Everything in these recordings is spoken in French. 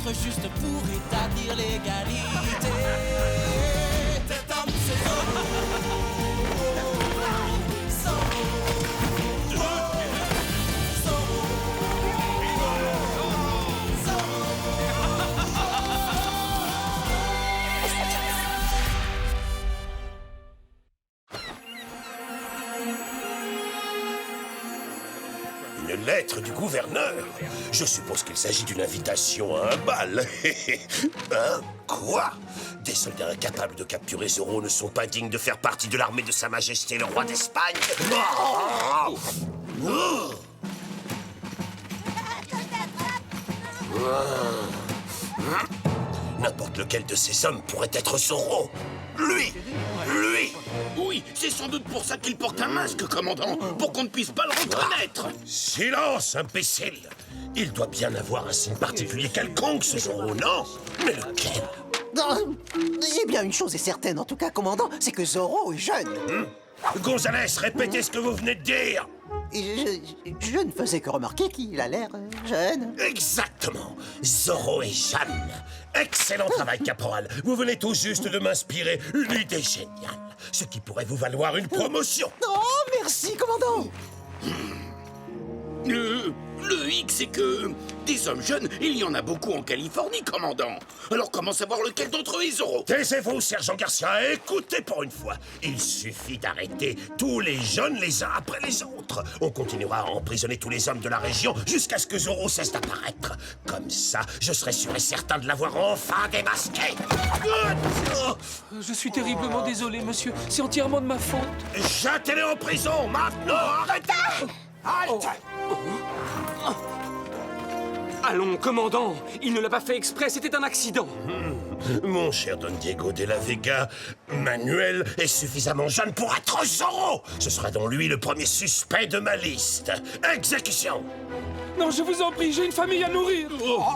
être juste pour établir l'égalité. Cet homme, c'est Zorro. Une lettre du gouverneur. Je suppose qu'il s'agit d'une invitation à un bal. Hein? Quoi? Des soldats incapables de capturer Zorro ne sont pas dignes de faire partie de l'armée de Sa Majesté le roi d'Espagne. N'importe lequel de ces hommes pourrait être Zorro. Lui! Oui, c'est sans doute pour ça qu'il porte un masque, commandant, pour qu'on ne puisse pas le reconnaître. Silence, imbécile! Il doit bien avoir un signe particulier quelconque, ce Zorro, non? Mais lequel? Eh bien, une chose est certaine, en tout cas, commandant, c'est que Zorro est jeune. Gonzalez, répétez ce que vous venez de dire! Je ne faisais que remarquer qu'il a l'air jeune. Exactement! Zorro est jeune! Excellent travail, caporal! Vous venez tout juste de m'inspirer une idée géniale, ce qui pourrait vous valoir une promotion! Oh, merci, commandant. Le hic, c'est que des hommes jeunes, il y en a beaucoup en Californie, commandant. Alors comment savoir lequel d'entre eux est Zorro? Taisez-vous, sergent Garcia, et écoutez pour une fois. Il suffit d'arrêter tous les jeunes les uns après les autres. On continuera à emprisonner tous les hommes de la région jusqu'à ce que Zorro cesse d'apparaître. Comme ça, je serai sûr et certain de l'avoir enfin démasqué. Je suis terriblement désolé, monsieur. C'est entièrement de ma faute. Jetez-les en prison, maintenant! Arrêtez! Halte! Allons, commandant. Il ne l'a pas fait exprès, c'était un accident. Mon cher Don Diego de la Vega, Manuel est suffisamment jeune pour être Zorro. Ce sera donc lui le premier suspect de ma liste. Exécution! Non, je vous en prie, j'ai une famille à nourrir.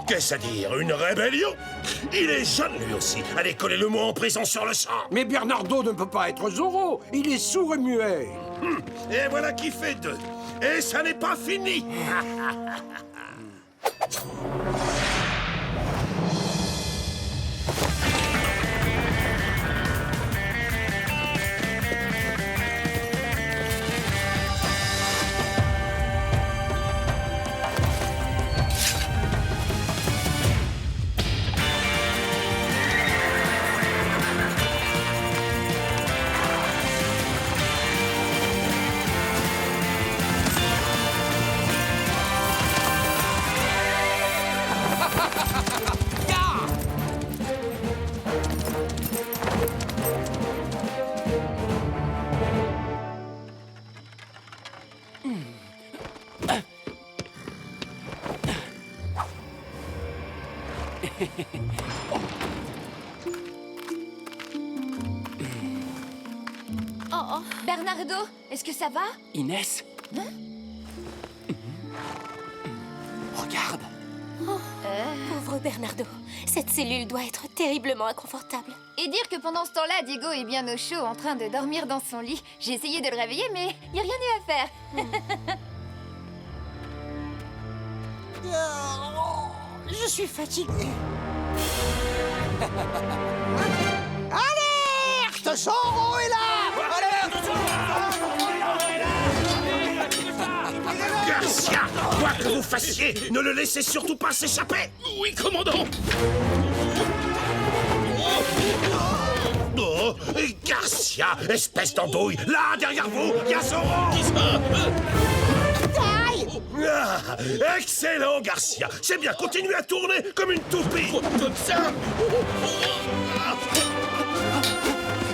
Qu'est-ce à dire? Une rébellion? Il est jeune lui aussi. Allez, collez-le moi en prison sur le champ. Mais Bernardo ne peut pas être Zorro. Il est sourd et muet. Et voilà qui fait deux. Et ça n'est pas fini. Oh, Bernardo, est-ce que ça va? Inès? Regarde. Pauvre Bernardo, cette cellule doit être terriblement inconfortable. Et dire que pendant ce temps-là, Diego est bien au chaud en train de dormir dans son lit. J'ai essayé de le réveiller, mais il n'y a rien eu à faire. Je suis fatigué. Alerte! Zorro est là! Garcia, quoi que vous fassiez, ne le laissez surtout pas s'échapper. Oui, commandant. Oh, Garcia, espèce d'andouille, là, derrière vous, il y a Zorro. Ah, excellent, Garcia. C'est bien, continuez à tourner comme une toupie. Comme ça.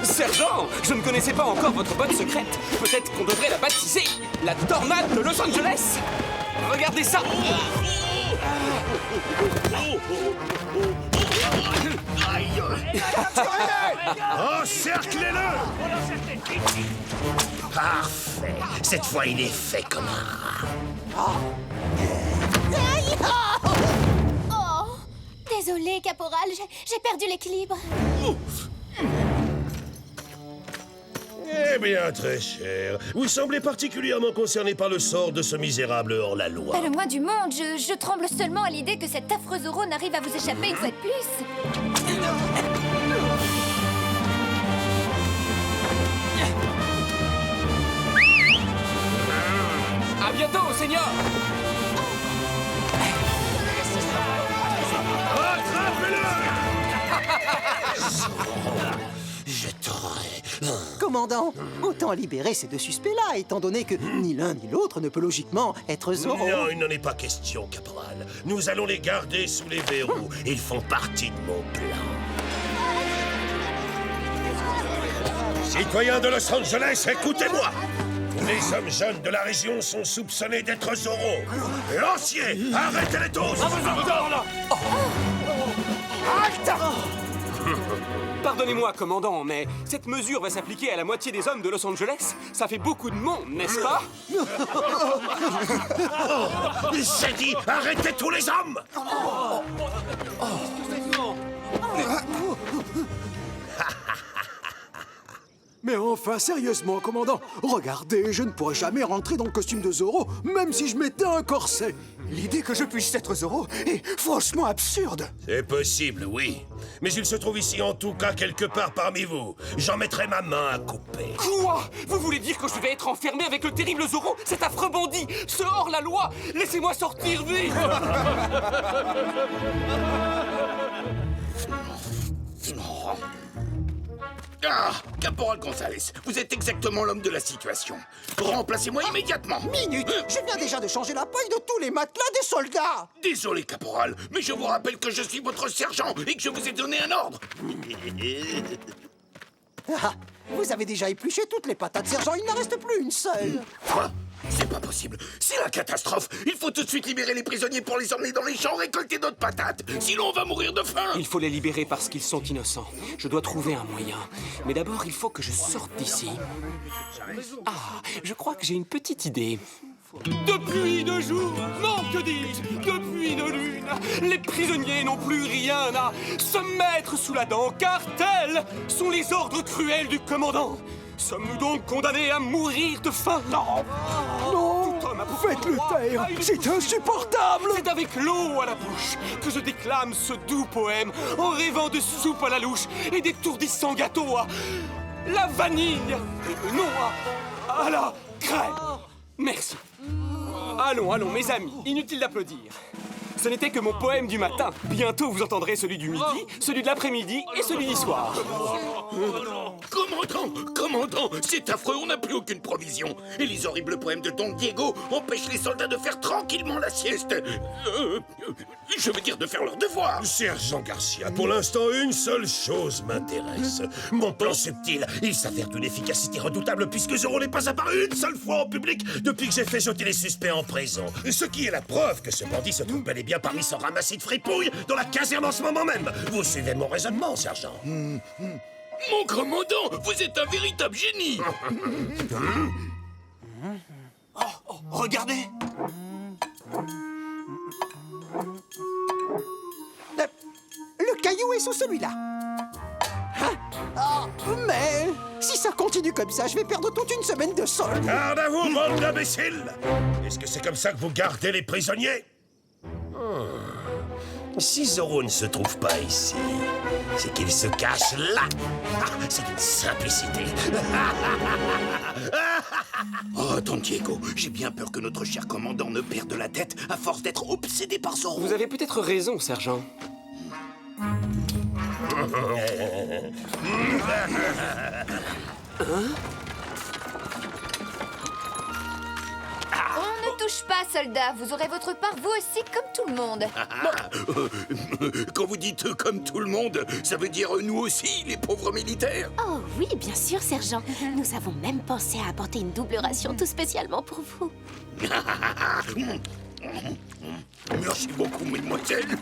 Sergent, je ne connaissais pas encore votre botte secrète. Peut-être qu'on devrait la baptiser la tornade de Los Angeles. Regardez ça. Encerclez-le. Parfait. Cette fois, il est fait comme un rat. Oh! Désolé, caporal, j'ai perdu l'équilibre. Eh bien, très cher, vous semblez particulièrement concerné par le sort de ce misérable hors-la-loi. Pas le moins du monde, je tremble seulement à l'idée que cet affreux Zoro n'arrive à vous échapper une fois de plus. À bientôt, Seigneur. Je t'aurai. Commandant, autant libérer ces deux suspects-là, étant donné que ni l'un ni l'autre ne peut logiquement être Zoro. Non, il n'en est pas question, caporal. Nous allons les garder sous les verrous. Ils font partie de mon plan. Citoyens de Los Angeles, écoutez-moi. Tous les hommes jeunes de la région sont soupçonnés d'être Zoro. Lanciers, arrêtez-les tous. Pardonnez-moi, commandant, mais cette mesure va s'appliquer à la moitié des hommes de Los Angeles. Ça fait beaucoup de monde, n'est-ce pas? J'ai dit, arrêtez tous les hommes. Mais enfin, sérieusement, commandant, regardez, je ne pourrais jamais rentrer dans le costume de Zoro, même si je mettais un corset. L'idée que je puisse être Zoro est franchement absurde. C'est possible, oui. Mais il se trouve ici en tout cas quelque part parmi vous. J'en mettrai ma main à couper. Quoi? Vous voulez dire que je vais être enfermé avec le terrible Zoro, cet affreux bandit, ce hors-la-loi? Laissez-moi sortir vite! Ah, Caporal Gonzalez, vous êtes exactement l'homme de la situation. Remplacez-moi immédiatement. Minute, je viens déjà de changer la paille de tous les matelas des soldats. Désolé, Caporal, mais je vous rappelle que je suis votre sergent et que je vous ai donné un ordre. Ah, vous avez déjà épluché toutes les patates, sergent, il n'en reste plus une seule. Quoi? C'est pas possible. C'est la catastrophe. Il faut tout de suite libérer les prisonniers pour les emmener dans les champs récolter d'autres patates. Sinon, on va mourir de faim. Il faut les libérer parce qu'ils sont innocents. Je dois trouver un moyen. Mais d'abord, il faut que je sorte d'ici. Ah, je crois que j'ai une petite idée. Depuis 2 jours, non, que dis-je, depuis 2 lunes, les prisonniers n'ont plus rien à se mettre sous la dent, car tels sont les ordres cruels du commandant. Sommes-nous donc condamnés à mourir de faim? Non! Non, Tout homme a- faites-le taire, c'est insupportable. C'est avec l'eau à la bouche que je déclame ce doux poème en rêvant de soupe à la louche et d'étourdissants gâteaux à la vanille. Non, à la crème. Merci. Allons, allons, mes amis, inutile d'applaudir. Ce n'était que mon poème du matin. Bientôt, vous entendrez celui du midi, celui de l'après-midi et celui du soir. Commandant, c'est affreux, on n'a plus aucune provision. Et les horribles poèmes de Don Diego empêchent les soldats de faire tranquillement la sieste. Je veux dire de faire leur devoir. Sergent Garcia, pour l'instant, une seule chose m'intéresse. Mon plan subtil, il s'avère d'une efficacité redoutable puisque Zoro n'est pas apparu une seule fois en public depuis que j'ai fait jeter les suspects en prison. Ce qui est la preuve que ce bandit se trouve bel et bien parmi ce ramassis de fripouilles dans la caserne en ce moment même. Vous suivez mon raisonnement, sergent? Mon commandant, vous êtes un véritable génie. Regardez. Le caillou est sous celui-là. Hein? Ah, mais si ça continue comme ça, je vais perdre toute une semaine de solde. Garde à vous, bande d'imbéciles! Est-ce que c'est comme ça que vous gardez les prisonniers? Si Zoro ne se trouve pas ici, c'est qu'il se cache là. Ah, c'est une simplicité. Oh, Don Diego, j'ai bien peur que notre cher commandant ne perde la tête à force d'être obsédé par Zoro. Vous avez peut-être raison, sergent. On ne touche pas, soldats. Vous aurez votre part, vous aussi, comme tout le monde. Quand vous dites comme tout le monde, ça veut dire nous aussi, les pauvres militaires. Oh oui, bien sûr, sergent. Nous avons même pensé à apporter une double ration tout spécialement pour vous. Merci beaucoup, mesdemoiselles.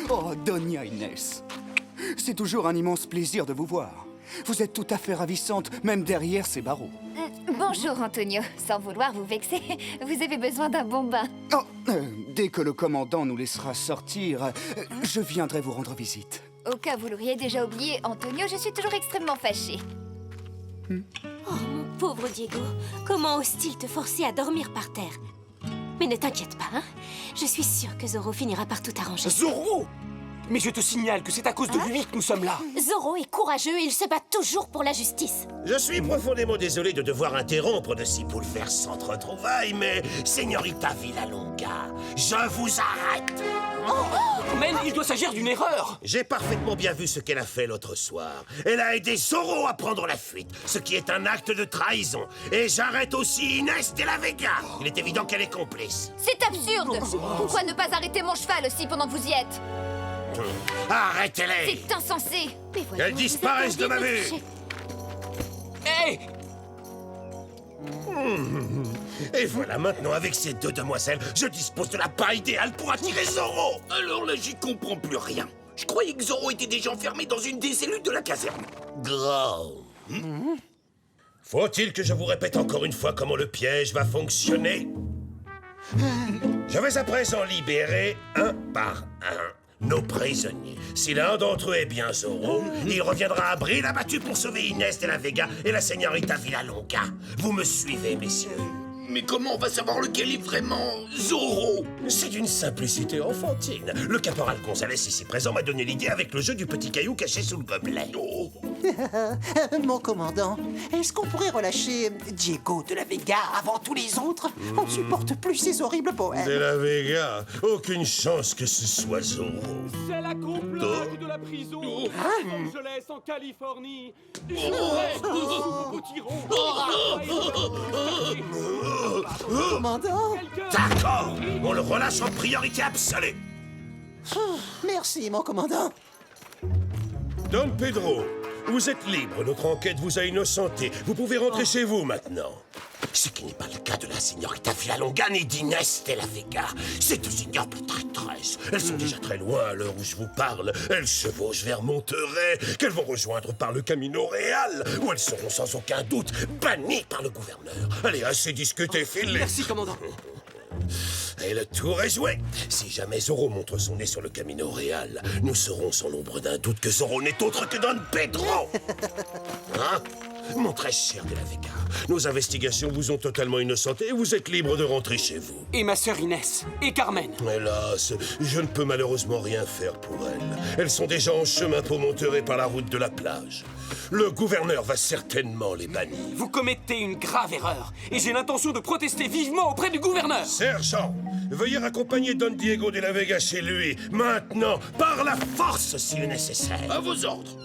Oh, Doña Inès. C'est toujours un immense plaisir de vous voir. Vous êtes tout à fait ravissante, même derrière ces barreaux. Bonjour, Antonio. Sans vouloir vous vexer, vous avez besoin d'un bon bain. Oh, dès que le commandant nous laissera sortir, je viendrai vous rendre visite. Au cas où vous l'auriez déjà oublié, Antonio, je suis toujours extrêmement fâchée. Oh, mon pauvre Diego, comment ose-t-il te forcer à dormir par terre? Mais ne t'inquiète pas, hein? Je suis sûre que Zorro finira par tout arranger. Zorro! Mais je te signale que c'est à cause de lui que nous sommes là. Zorro est courageux et il se bat toujours pour la justice. Je suis profondément désolé de devoir interrompre de si bouleversantes retrouvailles, mais, Señorita Villalonga, je vous arrête. Carmen, il doit s'agir d'une erreur. J'ai parfaitement bien vu ce qu'elle a fait l'autre soir. Elle a aidé Zorro à prendre la fuite, ce qui est un acte de trahison. Et j'arrête aussi Inès de la Vega. Il est évident qu'elle est complice. C'est absurde! Pourquoi ne pas arrêter mon cheval aussi pendant que vous y êtes? Arrêtez-les! C'est insensé! Mais voyons, Qu'elles disparaissent de ma vue! Hé! Et voilà, maintenant, avec ces deux demoiselles, je dispose de la paille idéale pour attirer Zorro. Alors là, j'y comprends plus rien. Je croyais que Zorro était déjà enfermé dans une des cellules de la caserne. Gros. Faut-il que je vous répète encore une fois comment le piège va fonctionner? Je vais à présent libérer un par un nos prisonniers. Si l'un d'entre eux est bien Zorro, il reviendra à Brille abattu pour sauver Inès de la Vega et la Señorita Villalonga. Vous me suivez, messieurs? Mais comment on va savoir lequel est vraiment Zorro? C'est d'une simplicité enfantine. Le caporal Gonzalez ici présent m'a donné l'idée avec le jeu du petit caillou caché sous le gobelet. Oh. Mon commandant, est-ce qu'on pourrait relâcher Diego de la Vega avant tous les autres? On ne supporte plus ces horribles poèmes. De la Vega, aucune chance que ce soit Zorro. C'est la complète de la prison à Los Angeles, en Californie. Je rêve de ce petit Commandant? D'accord, on le relâche en priorité absolue. Merci, mon commandant. Don Pedro, vous êtes libre. Notre enquête vous a innocenté. Vous pouvez rentrer chez vous maintenant. Ce qui n'est pas le cas de la Señorita Villalonga ni d'Inès de la Vega. Ces deux ignobles traîtresses. Elles sont déjà très loin à l'heure où je vous parle. Elles chevauchent vers Monterrey, qu'elles vont rejoindre par le Camino Real, où elles seront sans aucun doute bannies par le gouverneur. Allez, assez discuté, filez. Merci, commandant. Et le tour est joué. Si jamais Zorro montre son nez sur le Camino Real, nous saurons sans l'ombre d'un doute que Zorro n'est autre que Don Pedro. Hein? Mon très cher de la Vega, nos investigations vous ont totalement innocenté et vous êtes libre de rentrer chez vous. Et ma sœur Inès. Et Carmen. Hélas, je ne peux malheureusement rien faire pour elles. Elles sont déjà en chemin pour Monterey par la route de la plage. Le gouverneur va certainement les bannir. Vous commettez une grave erreur. Et j'ai l'intention de protester vivement auprès du gouverneur. Sergent, veuillez raccompagner Don Diego de la Vega chez lui, maintenant, par la force s'il est nécessaire. À vos ordres.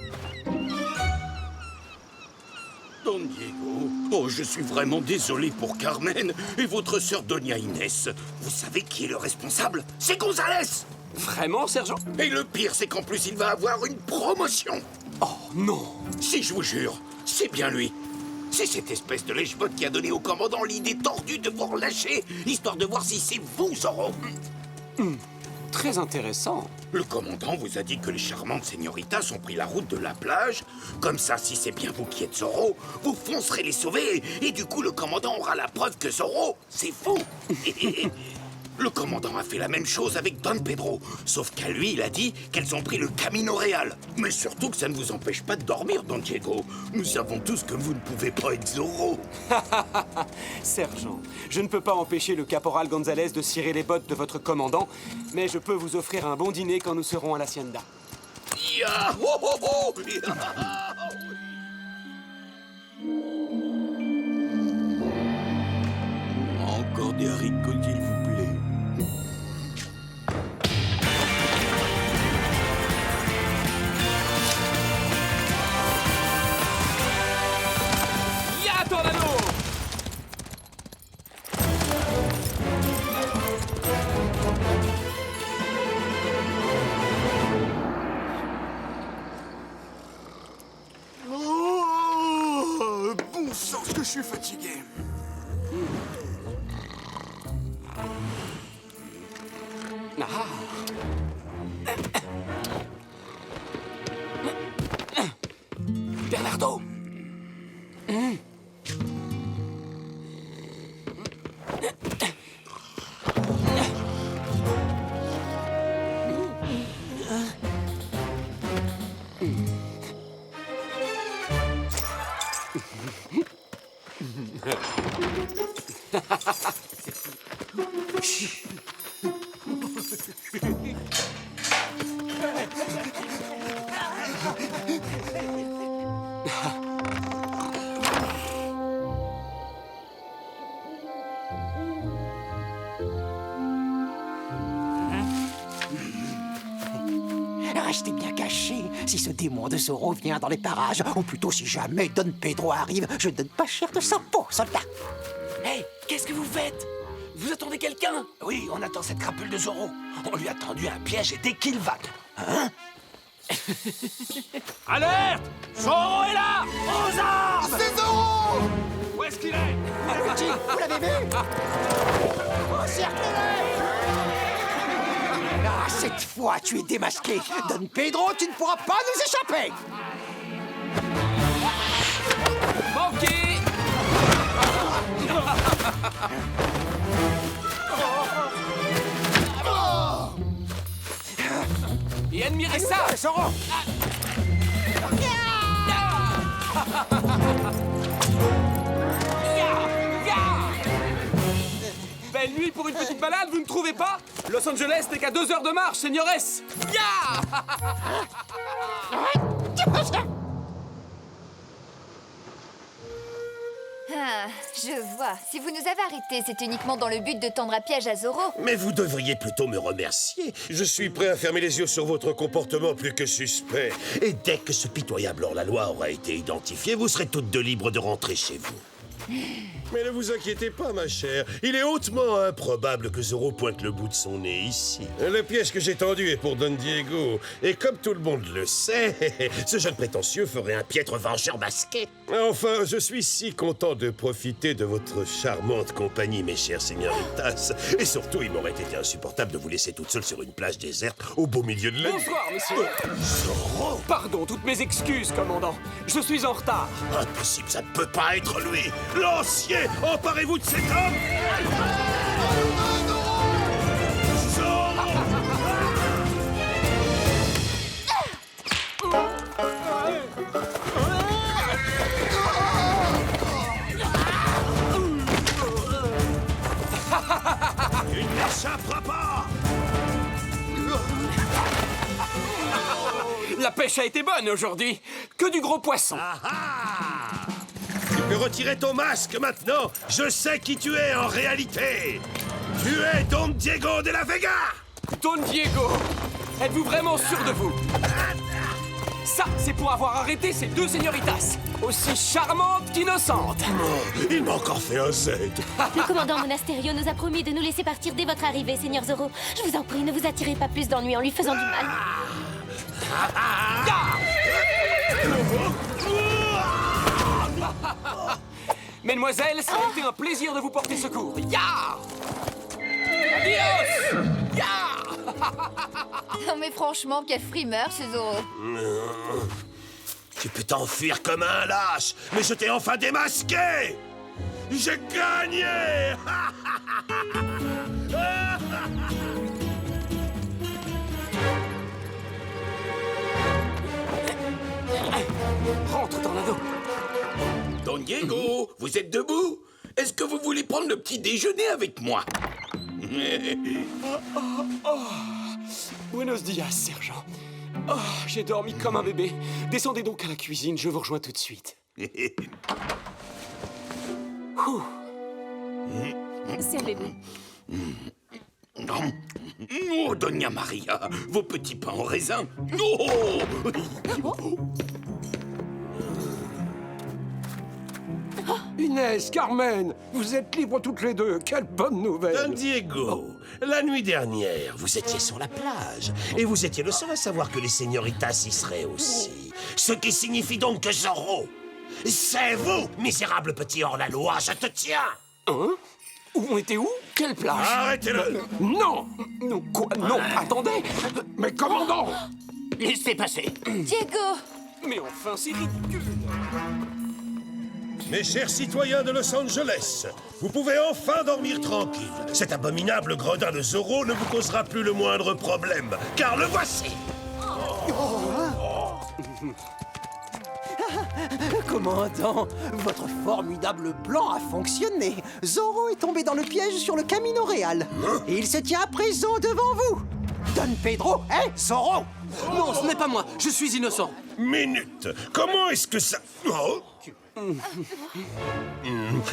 Don Diego, oh, je suis vraiment désolé pour Carmen et votre sœur Doña Inès. Vous savez qui est le responsable? C'est Gonzalez. Vraiment, sergent? Et le pire, c'est qu'en plus, il va avoir une promotion. Oh, non. Si, je vous jure, c'est bien lui. C'est cette espèce de lèche-botte qui a donné au commandant l'idée tordue de vous relâcher, histoire de voir si c'est vous, Zorro. Très intéressant. Le commandant vous a dit que les charmantes señoritas ont pris la route de la plage. Comme ça, si c'est bien vous qui êtes Zorro, vous foncerez les sauver. Et du coup, le commandant aura la preuve que Zorro, c'est vous. Le commandant a fait la même chose avec Don Pedro. Sauf qu'à lui, il a dit qu'elles ont pris le Camino Real. Mais surtout que ça ne vous empêche pas de dormir, Don Diego. Nous savons tous que vous ne pouvez pas être Zorro. Sergent, je ne peux pas empêcher le caporal Gonzalez de cirer les bottes de votre commandant, mais je peux vous offrir un bon dîner quand nous serons à l'hacienda. Ya ho ho ho. Encore des haricots, s'il vous plaît. Ya tornado! Oh, bon sang, que je suis fatigué. Ah. Bernardo! Restez bien cachés. Si ce démon de Zorro vient dans les parages, ou plutôt si jamais Don Pedro arrive, je ne donne pas cher de sa peau, soldat. Hé, qu'est-ce que vous faites? Vous attendez quelqu'un? Oui, on attend cette crapule de Zorro. On lui a tendu un piège et dès qu'il va... Hein? Alerte! Zorro est là! Aux armes! C'est Zorro! Où est-ce qu'il est? Petit, vous l'avez vu? Encerclez-le! Ah, cette fois, tu es démasqué. Don Pedro, tu ne pourras pas nous échapper. Manqué! Et admirez ça! Zorro! Belle nuit pour une petite balade, vous ne trouvez pas? Los Angeles n'est qu'à 2 heures de marche, seigneuresse! Ya! Ah, je vois. Si vous nous avez arrêtés, c'est uniquement dans le but de tendre un piège à Zorro. Mais vous devriez plutôt me remercier. Je suis prêt à fermer les yeux sur votre comportement plus que suspect. Et dès que ce pitoyable hors-la-loi aura été identifié, vous serez toutes deux libres de rentrer chez vous. Mais ne vous inquiétez pas, ma chère. Il est hautement improbable que Zorro pointe le bout de son nez ici. Le piège que j'ai tendu est pour Don Diego. Et comme tout le monde le sait, ce jeune prétentieux ferait un piètre vengeur masqué. Enfin, je suis si content de profiter de votre charmante compagnie, mes chers señoritas. Et surtout, il m'aurait été insupportable de vous laisser toute seule sur une plage déserte au beau milieu de la nuit. Bonsoir, messieurs! Zorro! Pardon, toutes mes excuses, commandant. Je suis en retard. Impossible, ça ne peut pas être lui! Lancier, emparez-vous de cet homme! Zorro! Il n'échappera pas! La pêche a été bonne aujourd'hui. Que du gros poisson. Ah ah! Tu peux retirer ton masque maintenant. Je sais qui tu es en réalité. Tu es Don Diego de la Vega. Don Diego, êtes-vous vraiment sûr de vous? Ça, c'est pour avoir arrêté ces deux señoritas, aussi charmantes qu'innocentes. Oh, il m'a encore fait un Z. Le commandant Monasterio nous a promis de nous laisser partir dès votre arrivée, Seigneur Zorro. Je vous en prie, ne vous attirez pas plus d'ennuis en lui faisant du mal. Mesdemoiselles, ça a été un plaisir de vous porter secours. Ya! Adios! Ya! Non mais franchement, quel frimeur ce Zorro. Tu peux t'enfuir comme un lâche, mais je t'ai enfin démasqué. J'ai gagné. Rentre dans l'anneau. Don Diego, vous êtes debout? Est-ce que vous voulez prendre le petit déjeuner avec moi? Buenos dias, sergent. Oh, j'ai dormi comme un bébé. Descendez donc à la cuisine, je vous rejoins tout de suite. Ouh. C'est le bébé. Oh, Doña Maria, vos petits pains en raisin. Oh! Inès, Carmen, vous êtes libres toutes les deux. Quelle bonne Don nouvelle. Diego, la nuit dernière, vous étiez sur la plage et vous étiez le seul à savoir que les señoritas y seraient aussi. Ce qui signifie donc que Zorro, c'est vous, misérable petit hors-la-loi, je te tiens. Hein? On était où? Quelle plage? Arrêtez-le. Non. Non, quoi? Non, attendez. Mais commandant, Laissez passer. Diego! Mais enfin, c'est ridicule. Mes chers citoyens de Los Angeles, vous pouvez enfin dormir tranquille. Cet abominable gredin de Zorro ne vous causera plus le moindre problème, car le voici. Commandant, votre formidable plan a fonctionné. Zorro est tombé dans le piège sur le Camino Real. Et il se tient à présent devant vous. Don Pedro et Zorro. Non, ce n'est pas moi. Je suis innocent. Minute. Comment est-ce que ça... Oh.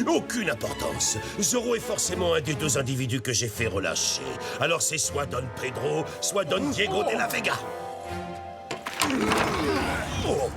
Aucune importance. Zorro est forcément un des deux individus que j'ai fait relâcher. Alors c'est soit Don Pedro, soit Don Diego de la Vega. Oh.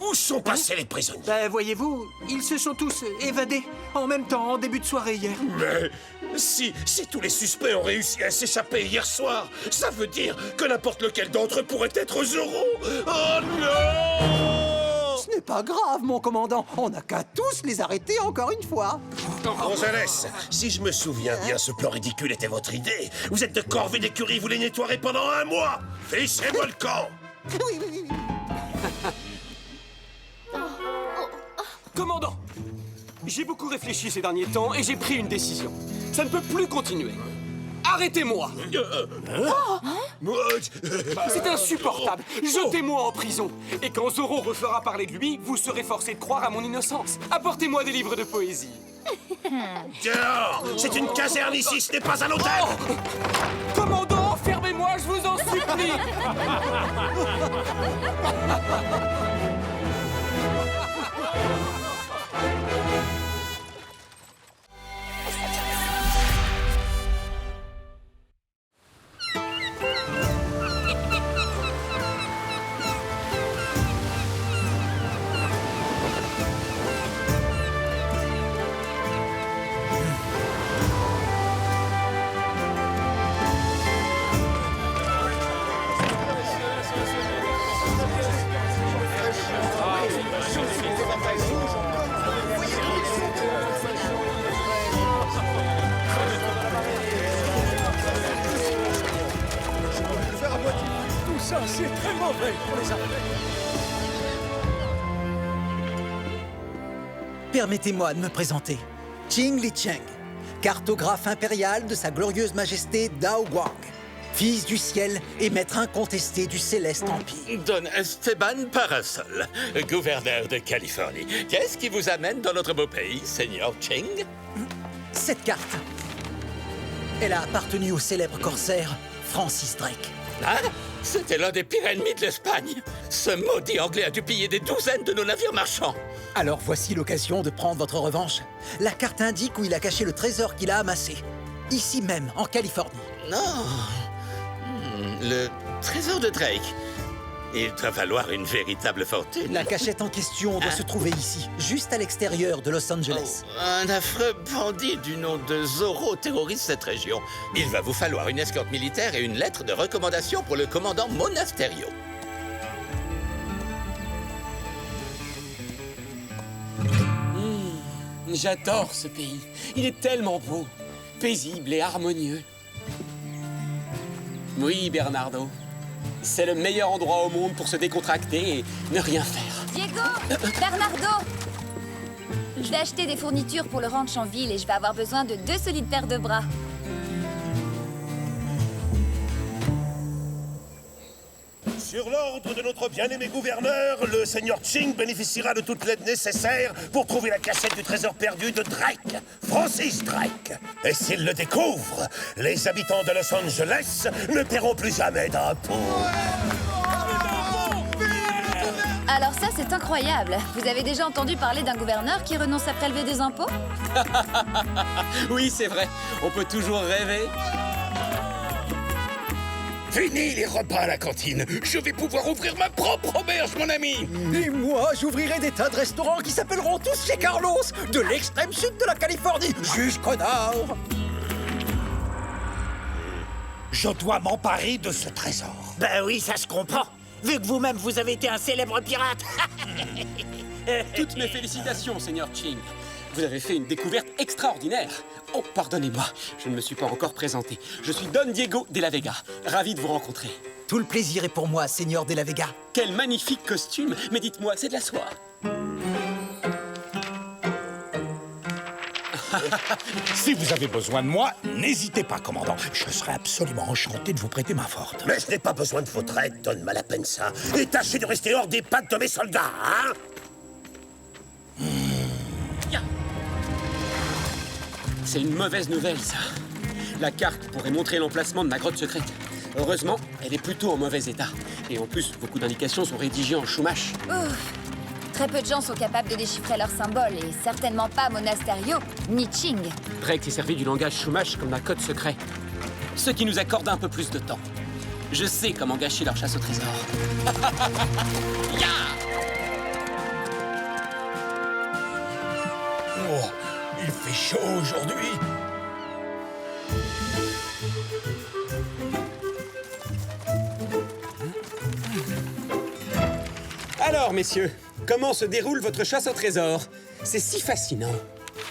Où sont passés les prisonniers? Ben, voyez-vous, ils se sont tous évadés en même temps, en début de soirée hier. Mais si tous les suspects ont réussi à s'échapper hier soir, ça veut dire que n'importe lequel d'entre eux pourrait être Zorro. Oh non! Ce n'est pas grave, mon commandant. On n'a qu'à tous les arrêter encore une fois. Gonzalez, si je me souviens bien, ce plan ridicule était votre idée. Vous êtes de corvée d'écurie, vous les nettoierez pendant 1 mois. Fichez-moi le camp. Oui. Commandant, j'ai beaucoup réfléchi ces derniers temps et j'ai pris une décision. Ça ne peut plus continuer. Arrêtez-moi! C'est insupportable! Jetez-moi en prison! Et quand Zorro refera parler de lui, vous serez forcé de croire à mon innocence. Apportez-moi des livres de poésie. Dehors! C'est une caserne ici, ce n'est pas un hôtel! Commandant, fermez-moi, je vous en supplie! Ça, c'est très mauvais pour les armées. Permettez-moi de me présenter. Qing Li Cheng, cartographe impérial de sa glorieuse majesté Dao Guang, fils du ciel et maître incontesté du céleste empire. Don Esteban Parasol, gouverneur de Californie. Qu'est-ce qui vous amène dans notre beau pays, Seigneur Qing? Cette carte, elle a appartenu au célèbre corsaire Francis Drake. Ah, c'était l'un des pires ennemis de l'Espagne. Ce maudit Anglais a dû piller des douzaines de nos navires marchands. Alors voici l'occasion de prendre votre revanche. La carte indique où il a caché le trésor qu'il a amassé. Ici même, en Californie. Non. Le trésor de Drake. Il doit valoir une véritable fortune. La cachette en question doit se trouver ici, juste à l'extérieur de Los Angeles. Oh, un affreux bandit du nom de Zorro terrorise cette région. Il va vous falloir une escorte militaire et une lettre de recommandation pour le commandant Monasterio. J'adore ce pays. Il est tellement beau, paisible et harmonieux. Oui, Bernardo. C'est le meilleur endroit au monde pour se décontracter et ne rien faire. Diego! Bernardo! Je vais acheter des fournitures pour le ranch en ville et je vais avoir besoin de 2 solides paires de bras. Sur l'ordre de notre bien-aimé gouverneur, le seigneur Qing bénéficiera de toute l'aide nécessaire pour trouver la cachette du trésor perdu de Drake, Francis Drake. Et s'il le découvre, les habitants de Los Angeles ne paieront plus jamais d'impôts. Alors ça, c'est incroyable. Vous avez déjà entendu parler d'un gouverneur qui renonce à prélever des impôts? Oui, c'est vrai. On peut toujours rêver. Fini les repas à la cantine. Je vais pouvoir ouvrir ma propre auberge, mon ami. Et moi, j'ouvrirai des tas de restaurants qui s'appelleront tous chez Carlos, de l'extrême sud de la Californie jusqu'au nord. Je dois m'emparer de ce trésor. Ben oui, ça se comprend. Vu que vous-même, vous avez été un célèbre pirate. Toutes mes félicitations, Seigneur Qing. Vous avez fait une découverte extraordinaire. Oh, pardonnez-moi, je ne me suis pas encore présenté. Je suis Don Diego de la Vega. Ravi de vous rencontrer. Tout le plaisir est pour moi, Seigneur de la Vega. Quel magnifique costume. Mais dites-moi, c'est de la soie. Si vous avez besoin de moi, n'hésitez pas, commandant. Je serai absolument enchanté de vous prêter main forte. Mais je n'ai pas besoin de votre aide, Don Malapensa. Et tâchez de rester hors des pattes de mes soldats, hein? C'est une mauvaise nouvelle, ça. La carte pourrait montrer l'emplacement de ma grotte secrète. Heureusement, elle est plutôt en mauvais état. Et en plus, beaucoup d'indications sont rédigées en chumash. Ouf. Très peu de gens sont capables de déchiffrer leur symbole, et certainement pas Monasterio, ni Ching. Drake s'est servi du langage chumash comme d'un code secret. Ce qui nous accorde un peu plus de temps. Je sais comment gâcher leur chasse au trésor. Oh, il fait chaud aujourd'hui. Alors, messieurs, comment se déroule votre chasse au trésor? C'est si fascinant.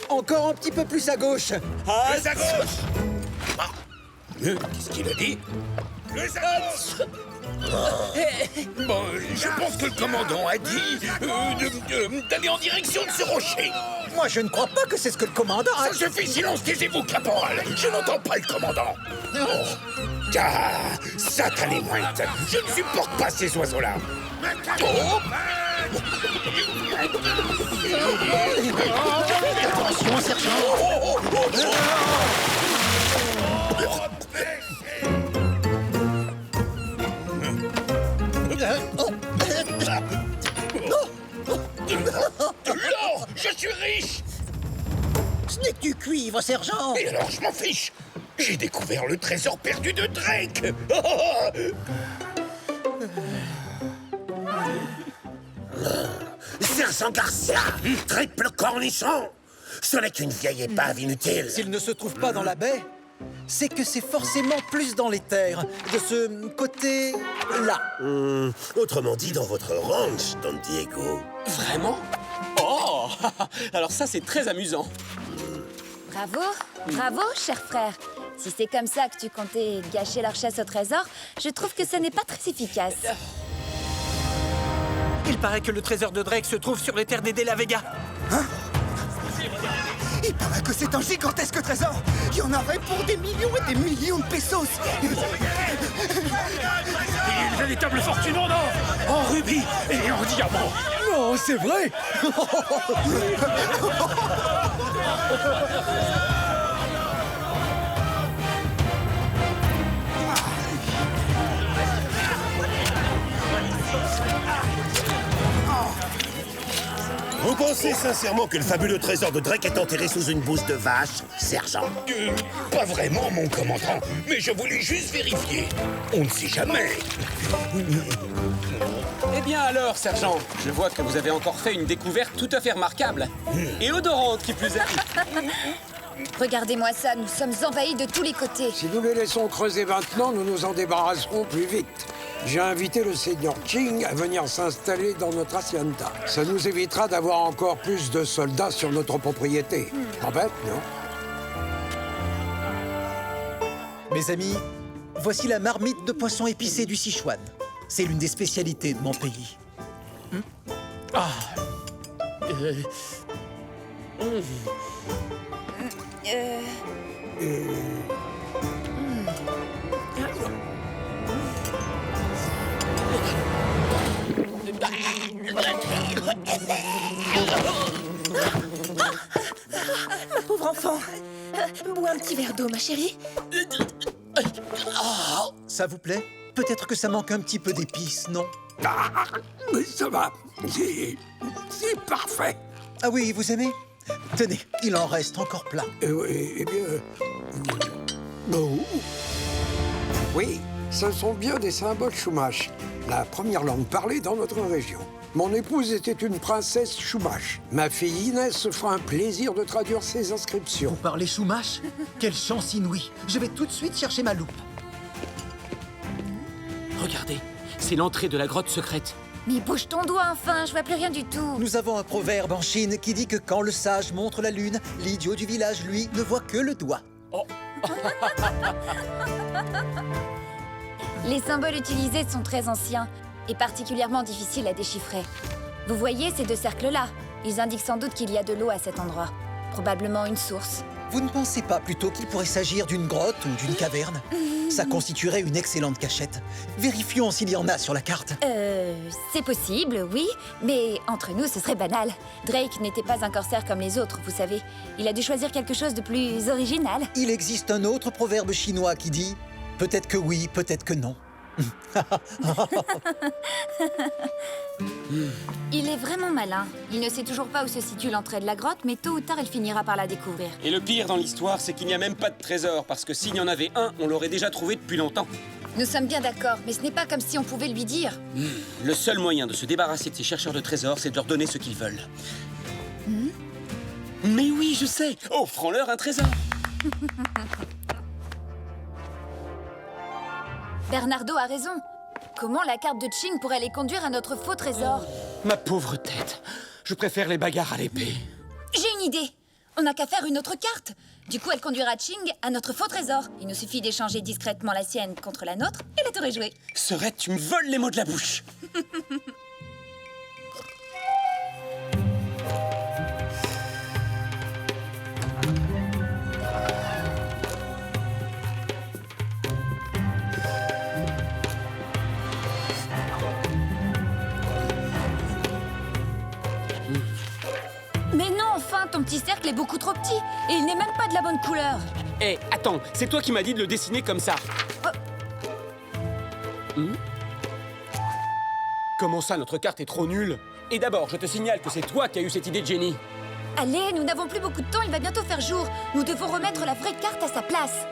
Encore un petit peu plus à gauche. Ah, Plus à gauche. Qu'est-ce qu'il a dit? Plus à gauche. Bon, je pense que le commandant a dit d'aller en direction de ce rocher. Moi, je ne crois pas que c'est ce que le commandant a... Ça suffit, silence, taisez-vous, caporal. Je n'entends pas le commandant. Oh. Ah, satané mointe. Je ne supporte pas ces oiseaux-là. Oh. Attention, sergent. De l'or. Je suis riche. Ce n'est que du cuivre, sergent. Et alors, je m'en fiche. J'ai découvert le trésor perdu de Drake. Sergent Garcia, triple cornichon. Ce n'est qu'une vieille épave inutile. S'il ne se trouve pas dans la baie, c'est que c'est forcément plus dans les terres, de ce côté-là. Autrement dit, dans votre ranch, Don Diego. Vraiment? Oh! Alors ça, c'est très amusant. Bravo, bravo, cher frère. Si c'est comme ça que tu comptais gâcher leur chasse au trésor, je trouve que ce n'est pas très efficace. Il paraît que le trésor de Drake se trouve sur les terres des De La Vega. Il paraît que c'est un gigantesque trésor. Il y en aurait pour des millions et des millions de pesos. Il y a une véritable fortune en or, en rubis et en diamants. Non, c'est vrai. Vous pensez sincèrement que le fabuleux trésor de Drake est enterré sous une bouse de vache, sergent? Pas vraiment, mon commandant, mais je voulais juste vérifier. On ne sait jamais. Eh bien alors, sergent, je vois que vous avez encore fait une découverte tout à fait remarquable. Et odorante, qui plus est. Regardez-moi ça, nous sommes envahis de tous les côtés. Si nous les laissons creuser maintenant, nous nous en débarrasserons plus vite. J'ai invité le seigneur Ching à venir s'installer dans notre hacienda. Ça nous évitera d'avoir encore plus de soldats sur notre propriété. Pas bête, non? Mes amis, voici la marmite de poisson épicé du Sichuan. C'est l'une des spécialités de mon pays. Ma pauvre enfant. Bois un petit verre d'eau, ma chérie. Ça vous plaît? Peut-être que ça manque un petit peu d'épices, non? Mais ça va. C'est parfait. Ah oui, vous aimez? Tenez, il en reste encore plein. Eh bien... Oh. Oui, ce sont bien des symboles Chumash, la première langue parlée dans notre région. Mon épouse était une princesse Chumash. Ma fille Inès se fera un plaisir de traduire ces inscriptions. Vous parlez Chumash? Quelle chance inouïe. Je vais tout de suite chercher ma loupe. Regardez, c'est l'entrée de la grotte secrète. Mais bouge ton doigt enfin, je vois plus rien du tout. Nous avons un proverbe en Chine qui dit que quand le sage montre la lune, l'idiot du village, lui, ne voit que le doigt. Oh. Les symboles utilisés sont très anciens et particulièrement difficiles à déchiffrer. Vous voyez ces deux cercles-là? Ils indiquent sans doute qu'il y a de l'eau à cet endroit. Probablement une source. Vous ne pensez pas plutôt qu'il pourrait s'agir d'une grotte ou d'une caverne? Ça constituerait une excellente cachette. Vérifions s'il y en a sur la carte. C'est possible, oui, mais entre nous, ce serait banal. Drake n'était pas un corsaire comme les autres, vous savez. Il a dû choisir quelque chose de plus original. Il existe un autre proverbe chinois qui dit « Peut-être que oui, peut-être que non ». Il est vraiment malin. Il ne sait toujours pas où se situe l'entrée de la grotte, mais tôt ou tard, il finira par la découvrir. Et le pire dans l'histoire, c'est qu'il n'y a même pas de trésor, parce que s'il y en avait un, on l'aurait déjà trouvé depuis longtemps. Nous sommes bien d'accord, mais ce n'est pas comme si on pouvait lui dire. Le seul moyen de se débarrasser de ces chercheurs de trésors, c'est de leur donner ce qu'ils veulent. Mais oui, je sais. Offrons-leur un trésor. Bernardo a raison. Comment la carte de Ching pourrait les conduire à notre faux trésor? Ma pauvre tête. Je préfère les bagarres à l'épée. J'ai une idée. On n'a qu'à faire une autre carte. Du coup, elle conduira Ching à notre faux trésor. Il nous suffit d'échanger discrètement la sienne contre la nôtre et la tour est jouée. Serette, tu me voles les mots de la bouche. Mais non, enfin, ton petit cercle est beaucoup trop petit. Et il n'est même pas de la bonne couleur. Hé, attends, c'est toi qui m'as dit de le dessiner comme ça. Comment ça, notre carte est trop nulle? Et d'abord, je te signale que c'est toi qui as eu cette idée de génie. Allez, nous n'avons plus beaucoup de temps, il va bientôt faire jour. Nous devons remettre la vraie carte à sa place.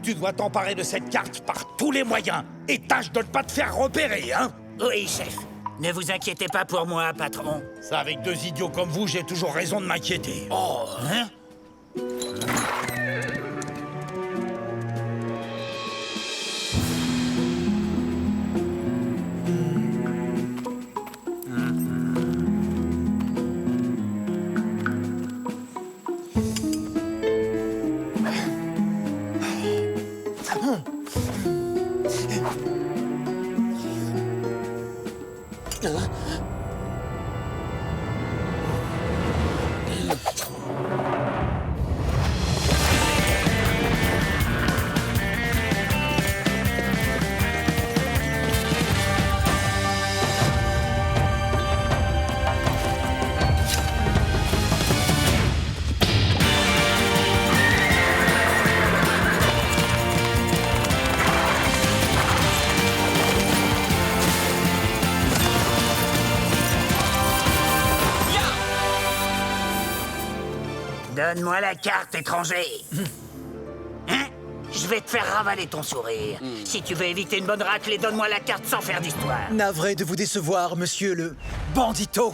Tu dois t'emparer de cette carte par tous les moyens. Et tâche de ne pas te faire repérer, hein? Oui, chef. Ne vous inquiétez pas pour moi, patron. Ça, avec deux idiots comme vous, j'ai toujours raison de m'inquiéter. Oh, hein? Donne-moi la carte, étranger. Hein? Je vais te faire ravaler ton sourire. Si tu veux éviter une bonne raclée, donne-moi la carte sans faire d'histoire. Navré de vous décevoir, monsieur le bandito.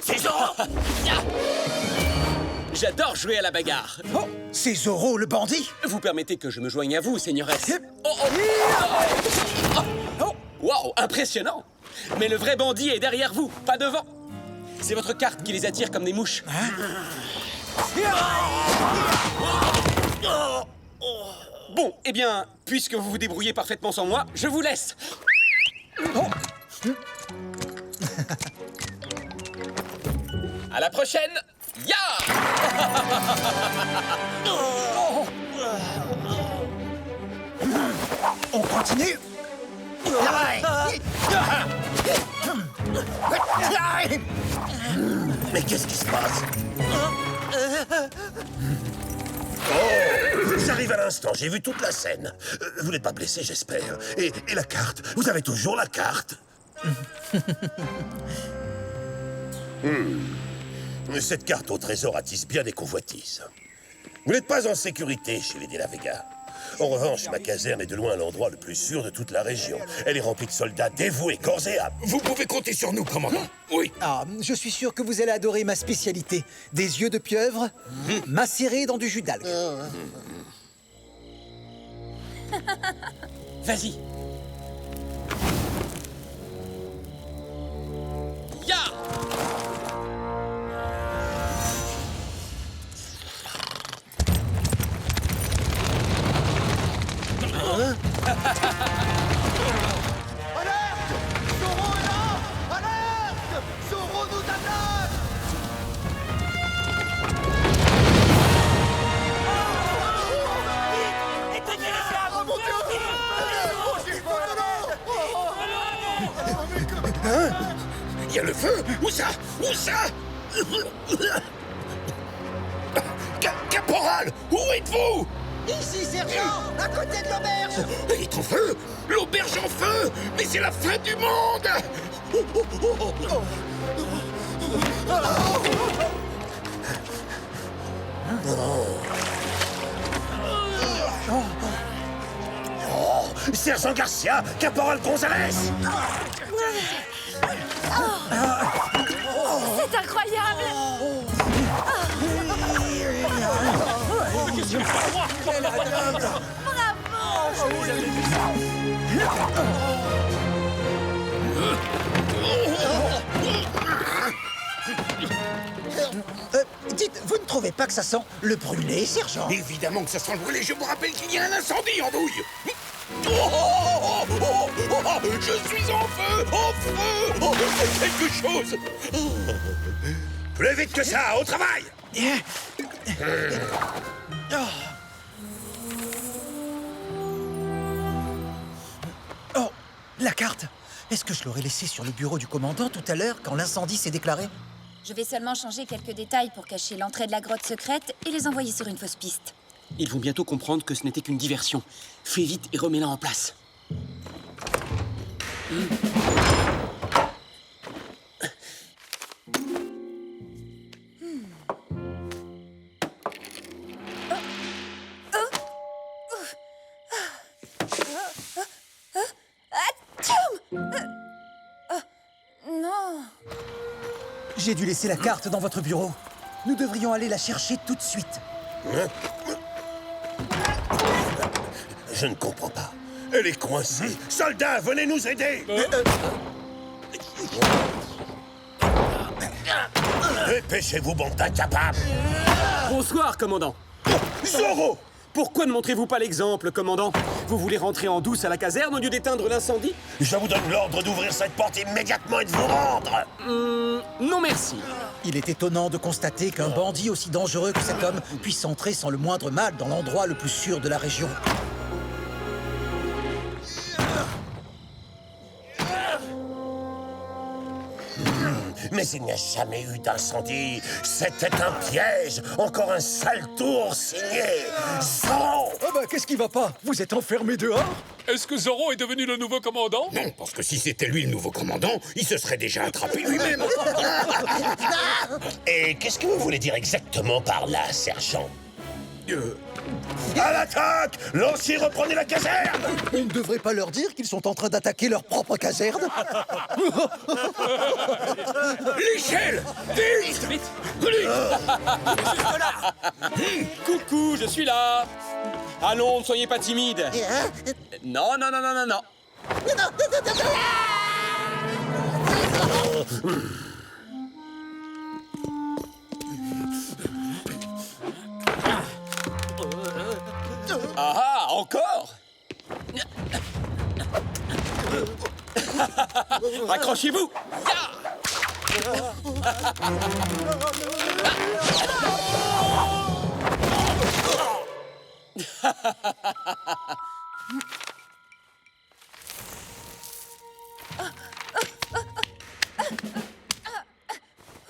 C'est Zoro! J'adore jouer à la bagarre. Oh, c'est Zoro le bandit. Vous permettez que je me joigne à vous, seigneuresse. Wow, impressionnant. Mais le vrai bandit est derrière vous, pas devant. C'est votre carte qui les attire comme des mouches. Bon, eh bien, puisque vous vous débrouillez parfaitement sans moi, je vous laisse. À la prochaine. Ya! On continue. Mais qu'est-ce qui se passe? Oh, j'arrive à l'instant, j'ai vu toute la scène. Vous n'êtes pas blessé, j'espère. Et la carte? Vous avez toujours la carte? Cette carte au trésor attise bien des convoitises. Vous n'êtes pas en sécurité chez les De La Vega. En revanche, ma caserne est de loin l'endroit le plus sûr de toute la région. Elle est remplie de soldats dévoués, corps et âme. Vous pouvez compter sur nous, commandant. Oui. Ah, je suis sûr que vous allez adorer ma spécialité. Des yeux de pieuvre, macérés dans du jus d'algue. Vas-y. Ya! Hein? Il y a le feu. Où ça? Où ça? Caporal, où êtes-vous? Ici, sergent, à côté de l'auberge. Elle est en feu. L'auberge en feu. Mais c'est la fin du monde. Sergent Garcia, Caporal Gonzalez. C'est incroyable. Dites, vous ne trouvez pas que ça sent le brûlé, sergent? Évidemment que ça sent le brûlé. Je vous rappelle qu'il y a un incendie en douille. Je suis en feu! En feu! C'est quelque chose! Plus vite que ça, au travail. Oh, la carte. Est-ce que je l'aurais laissée sur le bureau du commandant tout à l'heure quand l'incendie s'est déclaré? Je vais seulement changer quelques détails pour cacher l'entrée de la grotte secrète et les envoyer sur une fausse piste. Ils vont bientôt comprendre que ce n'était qu'une diversion. Fais vite et remets-la en place. Non. J'ai dû laisser la carte dans votre bureau. Nous devrions aller la chercher tout de suite. Je ne comprends pas. Elle est coincée. Soldats, venez nous aider. Dépêchez-vous, bande d'incapables. Bonsoir, commandant. Zorro! Pourquoi ne montrez-vous pas l'exemple, commandant? Vous voulez rentrer en douce à la caserne au lieu d'éteindre l'incendie? Je vous donne l'ordre d'ouvrir cette porte immédiatement et de vous rendre. Non merci. Il est étonnant de constater qu'un bandit aussi dangereux que cet homme puisse entrer sans le moindre mal dans l'endroit le plus sûr de la région. Mais il n'y a jamais eu d'incendie. C'était un piège. Encore un sale tour signé Zorro. Ah bah, qu'est-ce qui va pas? Vous êtes enfermé dehors? Est-ce que Zorro est devenu le nouveau commandant? Non, parce que si c'était lui le nouveau commandant, il se serait déjà attrapé lui-même. Et qu'est-ce que vous voulez dire exactement par là, sergent? À l'attaque! Lancier, reprenez la caserne! On ne devrait pas leur dire qu'ils sont en train d'attaquer leur propre caserne? L'échelle! Vite! Vite! Là! Coucou, je suis là. Allons, ne soyez pas timides. Non, non, non, non, non, non. Ah ah, encore? Accrochez-vous!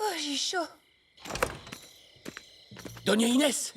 Oh, j'ai chaud. Doña Inès.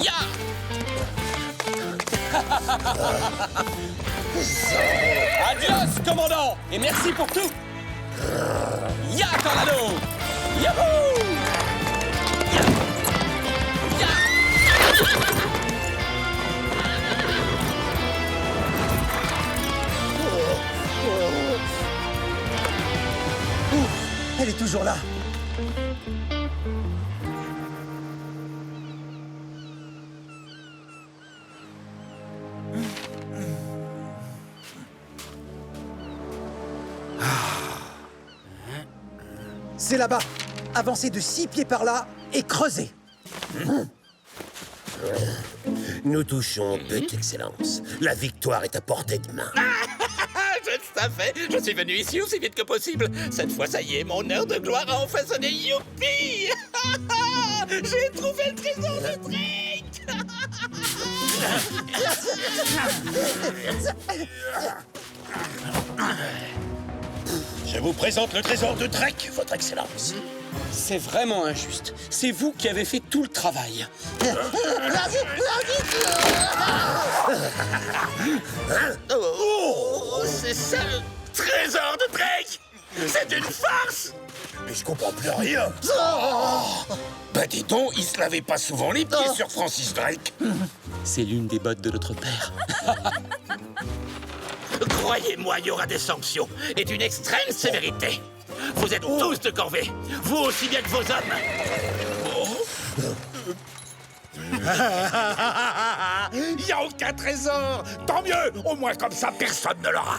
Ya! Adios, commandant! Et merci pour tout! Ya, Tornado! Yahoo! Ya! Elle est toujours là. C'est là-bas. Avancez de 6 pieds par là et creusez. Nous touchons peu, Excellence. La victoire est à portée de main. Je le savais! Je suis venu ici aussi vite que possible. Cette fois, ça y est, mon heure de gloire a enfin sonné. Youpi! J'ai trouvé le trésor de Drake! Je vous présente le trésor de Drake, Votre Excellence. C'est vraiment injuste. C'est vous qui avez fait tout le travail. Oh, c'est ça le trésor de Drake! C'est une farce! Mais je comprends plus rien. Bah dis donc, il se lavait pas souvent les pieds sur Francis Drake. C'est l'une des bottes de notre père. Croyez-moi, il y aura des sanctions et d'une extrême sévérité. Vous êtes tous de corvée, vous aussi bien que vos hommes. Il n'y a aucun trésor. Tant mieux, au moins comme ça, personne ne l'aura.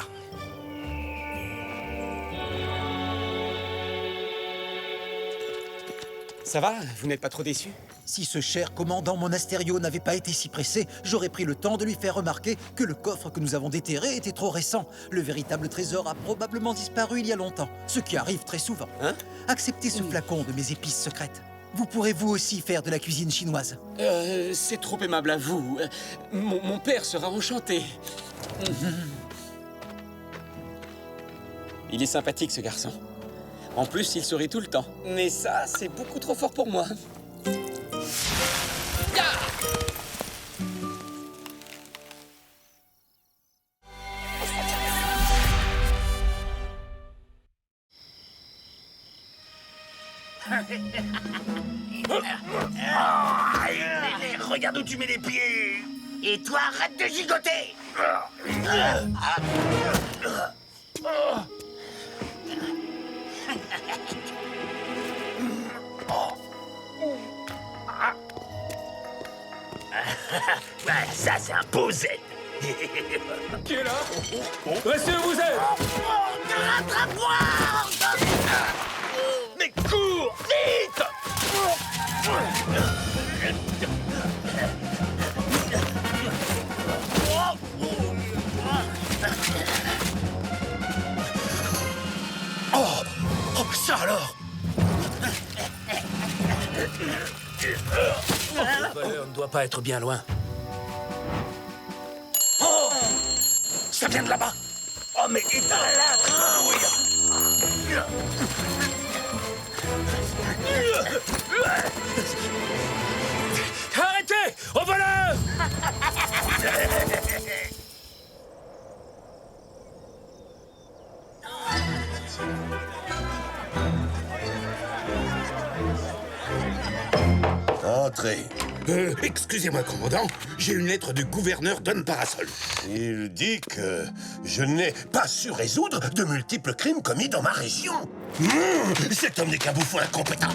Ça va? Vous n'êtes pas trop déçu? Si ce cher commandant Monasterio n'avait pas été si pressé, j'aurais pris le temps de lui faire remarquer que le coffre que nous avons déterré était trop récent. Le véritable trésor a probablement disparu il y a longtemps, ce qui arrive très souvent. Hein? Acceptez ce flacon de mes épices secrètes. Vous pourrez vous aussi faire de la cuisine chinoise. C'est trop aimable à vous. Mon père sera enchanté. Il est sympathique, ce garçon. En plus, il sourit tout le temps. Mais ça, c'est beaucoup trop fort pour moi. Regarde où tu mets les pieds. Et toi, arrête de gigoter. Ça, c'est un beau zen. Qui est là? Restez où vous êtes! Rattrape-moi! Mais cours, vite! Oh, ça alors! Le voleur ne doit pas être bien loin. Oh! Ça vient de là-bas! Oh, mais éteins-la! Arrêtez! Au voleur! Entrez. Excusez-moi, commandant, j'ai une lettre du gouverneur Don Parasol. Il dit que je n'ai pas su résoudre de multiples crimes commis dans ma région. Cet homme n'est qu'un bouffon incompétent.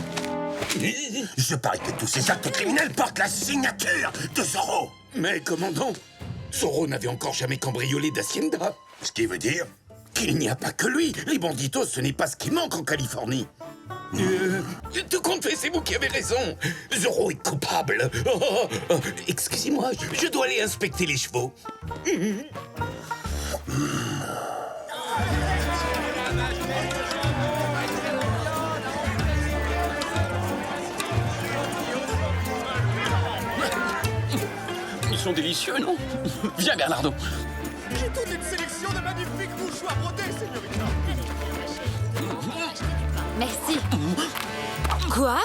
Je parie que tous ces actes criminels portent la signature de Zorro. Mais, commandant, Zorro n'avait encore jamais cambriolé d'Hacienda. Ce qui veut dire qu'il n'y a pas que lui. Les banditos, ce n'est pas ce qui manque en Californie. Tout compte fait, c'est vous qui avez raison. Zorro est coupable. Excusez-moi, je dois aller inspecter les chevaux. Ils sont délicieux, non? Viens, Bernardo. J'ai toute une sélection de magnifiques mouchoirs brodés, señorita. Merci. Quoi?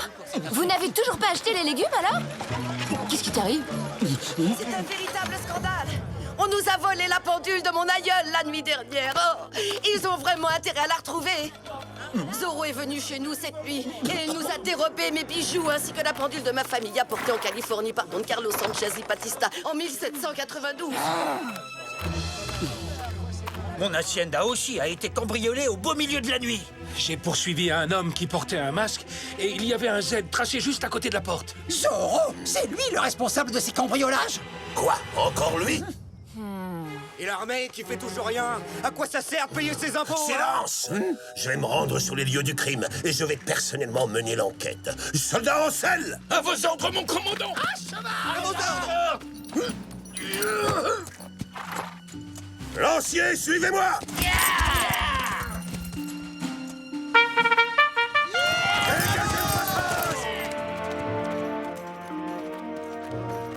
Vous n'avez toujours pas acheté les légumes, alors? Qu'est-ce qui t'arrive? C'est un véritable scandale. On nous a volé la pendule de mon aïeul la nuit dernière. Oh, ils ont vraiment intérêt à la retrouver. Zorro est venu chez nous cette nuit et il nous a dérobé mes bijoux ainsi que la pendule de ma famille apportée en Californie par Don Carlos Sanchez y Batista en 1792. Mon hacienda aussi a été cambriolée au beau milieu de la nuit. J'ai poursuivi un homme qui portait un masque et il y avait un Z tracé juste à côté de la porte. Zorro, c'est lui le responsable de ces cambriolages? Quoi? Encore lui? Et l'armée qui fait toujours rien? À quoi ça sert de payer ses impôts? Silence! Je vais me rendre sur les lieux du crime et je vais personnellement mener l'enquête. Soldats en selle! À vos ordres, mon commandant! À vos ordres! Lancier, suivez-moi!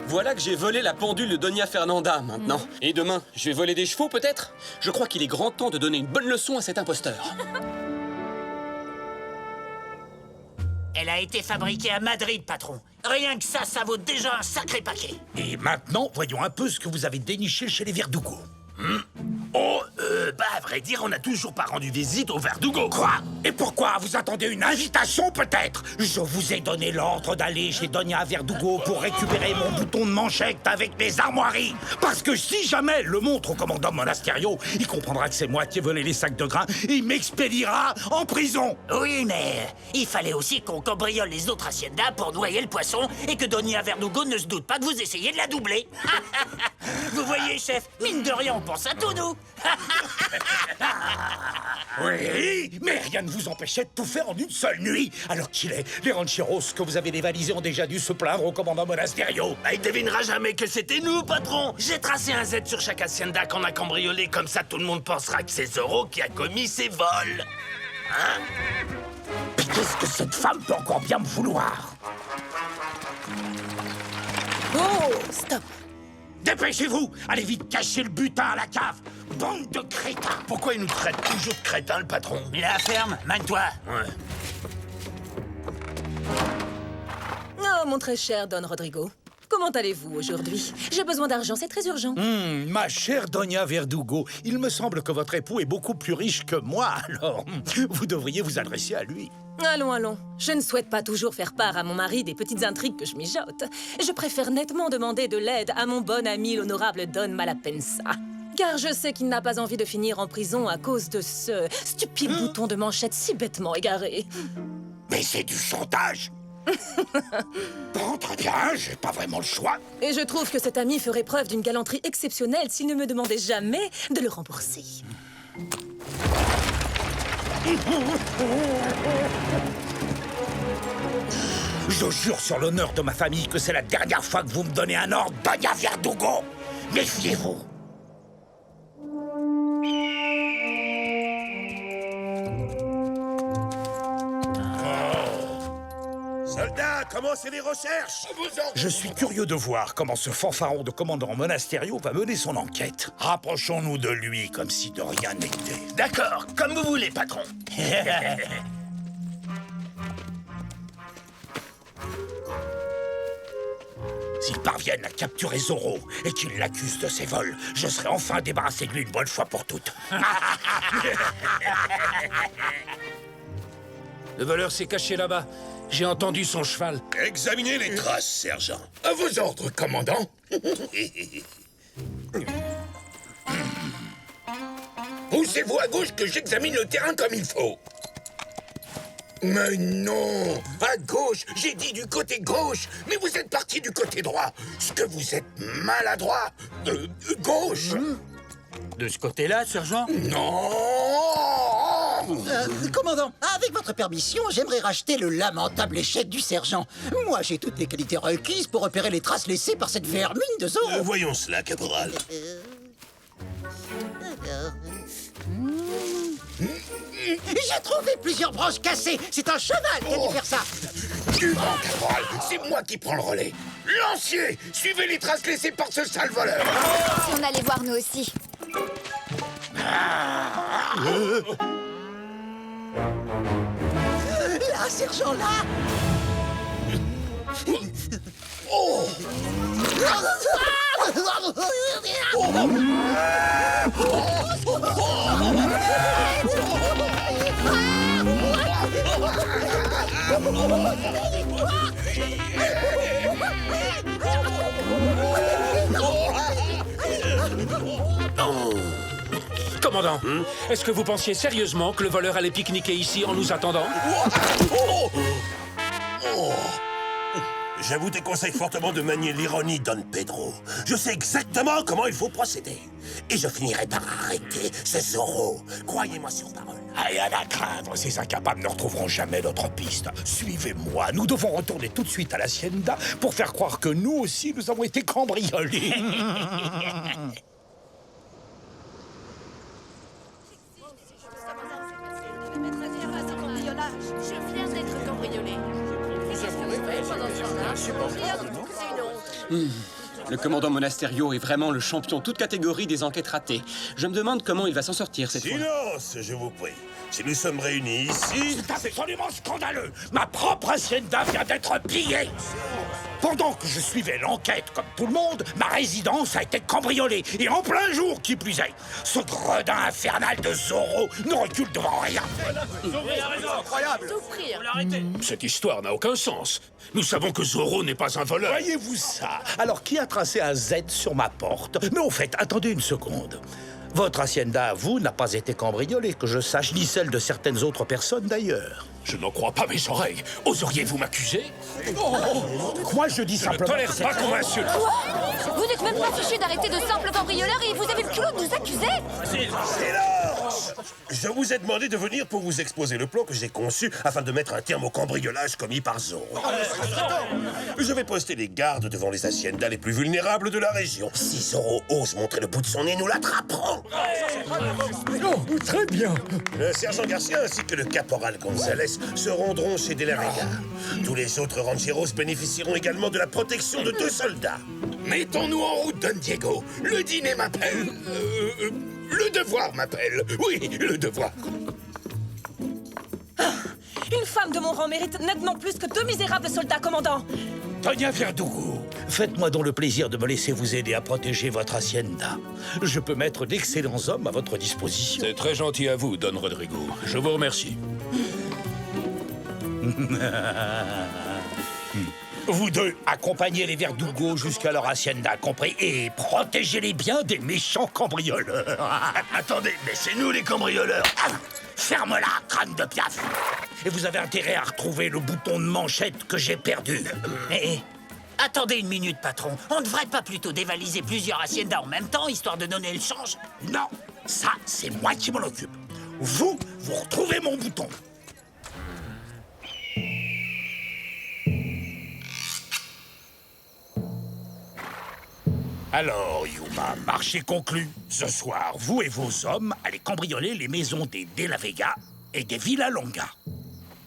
Voilà que j'ai volé la pendule de Doña Fernanda, maintenant. Et demain, je vais voler des chevaux, peut-être? Je crois qu'il est grand temps de donner une bonne leçon à cet imposteur. Elle a été fabriquée à Madrid, patron. Rien que ça vaut déjà un sacré paquet. Et maintenant, voyons un peu ce que vous avez déniché chez les Verdugo. À vrai dire, on n'a toujours pas rendu visite au Verdugo. Quoi? Et pourquoi? Vous attendez une invitation, peut-être? Je vous ai donné l'ordre d'aller chez Doña Verdugo pour récupérer mon bouton de manchette avec mes armoiries. Parce que si jamais le montre au commandant Monasterio, il comprendra que c'est moi qui ai volé les sacs de grains et il m'expédiera en prison. Oui, mais il fallait aussi qu'on cambriole les autres haciendas pour noyer le poisson et que Doña Verdugo ne se doute pas que vous essayez de la doubler. Vous voyez, chef, mine de rien, on pense à tout, nous. Oui, mais rien ne vous empêchait de tout faire en une seule nuit. Alors qu'il est, les rancheros que vous avez dévalisés ont déjà dû se plaindre au commandant Monasterio. Il devinera jamais que c'était nous, patron. J'ai tracé un Z sur chaque hacienda qu'on a cambriolé, comme ça tout le monde pensera que c'est Zorro qui a commis ces vols. Hein? Puis qu'est-ce que cette femme peut encore bien me vouloir? Oh, stop. Dépêchez-vous! Allez vite cacher le butin à la cave! Bande de crétins! Pourquoi il nous traite toujours de crétins, le patron? La ferme, mène-toi. Ouais. Oh, mon très cher Don Rodrigo. Comment allez-vous aujourd'hui? J'ai besoin d'argent, c'est très urgent. Ma chère Doña Verdugo, il me semble que votre époux est beaucoup plus riche que moi, alors vous devriez vous adresser à lui. Allons, allons. Je ne souhaite pas toujours faire part à mon mari des petites intrigues que je mijote. Je préfère nettement demander de l'aide à mon bon ami l'honorable Don Malapensa. Car je sais qu'il n'a pas envie de finir en prison à cause de ce stupide bouton de manchette si bêtement égaré. Mais c'est du chantage! Bon, très bien, j'ai pas vraiment le choix. Et je trouve que cet ami ferait preuve d'une galanterie exceptionnelle s'il ne me demandait jamais de le rembourser. Je jure sur l'honneur de ma famille que c'est la dernière fois que vous me donnez un ordre, Doña Verdugo. Méfiez-vous. Soldats, commencez les recherches! Je suis curieux de voir comment ce fanfaron de commandant Monasterio va mener son enquête. Rapprochons-nous de lui comme si de rien n'était. D'accord, comme vous voulez, patron. S'ils parviennent à capturer Zorro et qu'ils l'accusent de ses vols, je serai enfin débarrassé de lui une bonne fois pour toutes. Le voleur s'est caché là-bas. J'ai entendu son cheval. Examinez les traces, sergent. À vos ordres, commandant. Poussez-vous à gauche que j'examine le terrain comme il faut. Mais non! À gauche! J'ai dit du côté gauche! Mais vous êtes parti du côté droit! Ce que vous êtes maladroit! Gauche! De ce côté-là, sergent? Non! Commandant, avec votre permission, j'aimerais racheter le lamentable échec du sergent. Moi, j'ai toutes les qualités requises pour repérer les traces laissées par cette vermine de Zorro. Voyons cela, caporal. J'ai trouvé plusieurs branches cassées. C'est un cheval qui a dû faire ça. Du vent, caporal! C'est moi qui prends le relais! Lancier! Suivez les traces laissées par ce sale voleur! Si on allait voir nous aussi. La un sergent là. Oh! Commandant, est-ce que vous pensiez sérieusement que le voleur allait pique-niquer ici en nous attendant? Je vous déconseille fortement de manier l'ironie, Don Pedro. Je sais exactement comment il faut procéder. Et je finirai par arrêter ce Zorro. Croyez-moi sur parole. Rien à craindre, ces incapables ne retrouveront jamais notre piste. Suivez-moi, nous devons retourner tout de suite à l'Hacienda pour faire croire que nous aussi, nous avons été cambriolés. Je viens d'être cambriolée. Le commandant Monasterio est vraiment le champion toute catégorie des enquêtes ratées. Je me demande comment il va s'en sortir cette fois. Silence, je vous prie. Si nous sommes réunis ici... C'est absolument scandaleux. Ma propre hacienda vient d'être pillée. Pendant que je suivais l'enquête comme tout le monde, ma résidence a été cambriolée. Et en plein jour, qui plus est. Ce gredin infernal de Zorro ne recule devant rien. Incroyable. Cette histoire n'a aucun sens. Nous savons que Zorro n'est pas un voleur. Voyez-vous ça? Alors, qui a tracé un Z sur ma porte? Mais au fait, attendez une seconde. Votre hacienda à vous n'a pas été cambriolée, que je sache, ni celle de certaines autres personnes d'ailleurs. Je n'en crois pas mes oreilles. Oseriez-vous m'accuser? Moi, je dis simplement... Je ne tolère pas qu'on m'insulte. Vous n'êtes même pas fichu d'arrêter de simples cambrioleurs et vous avez le culot de nous accuser? Silence! Je vous ai demandé de venir pour vous exposer le plan que j'ai conçu afin de mettre un terme au cambriolage commis par Zorro. Je vais poster les gardes devant les haciendas les plus vulnérables de la région. Si Zorro ose montrer le bout de son nez, nous l'attraperons. Oh, très bien. Le sergent Garcia ainsi que le caporal Gonzalez se rendront chez De La Vega. Tous les autres rancheros bénéficieront également de la protection de 2 soldats. Mettons-nous en route, Don Diego. Le dîner m'appelle. Le devoir m'appelle. Oui, le devoir. Une femme de mon rang mérite nettement plus que 2 misérables soldats, commandant. Doña Verdugo, faites-moi donc le plaisir de me laisser vous aider à protéger votre hacienda. Je peux mettre d'excellents hommes à votre disposition. C'est très gentil à vous, Don Rodrigo. Je vous remercie. Vous deux, accompagnez les Verdugo jusqu'à leur hacienda, compris? Et protégez-les bien des méchants cambrioleurs. Attendez, laissez-nous les cambrioleurs. Ferme-la, crâne de piaf. Et vous avez intérêt à retrouver le bouton de manchette que j'ai perdu. Attendez une minute, patron. On ne devrait pas plutôt dévaliser plusieurs haciendas en même temps, histoire de donner le change? Non, ça, c'est moi qui m'en occupe. Vous retrouvez mon bouton. Alors, Yuma, marché conclu. Ce soir, vous et vos hommes allez cambrioler les maisons des De La Vega et des Villalonga.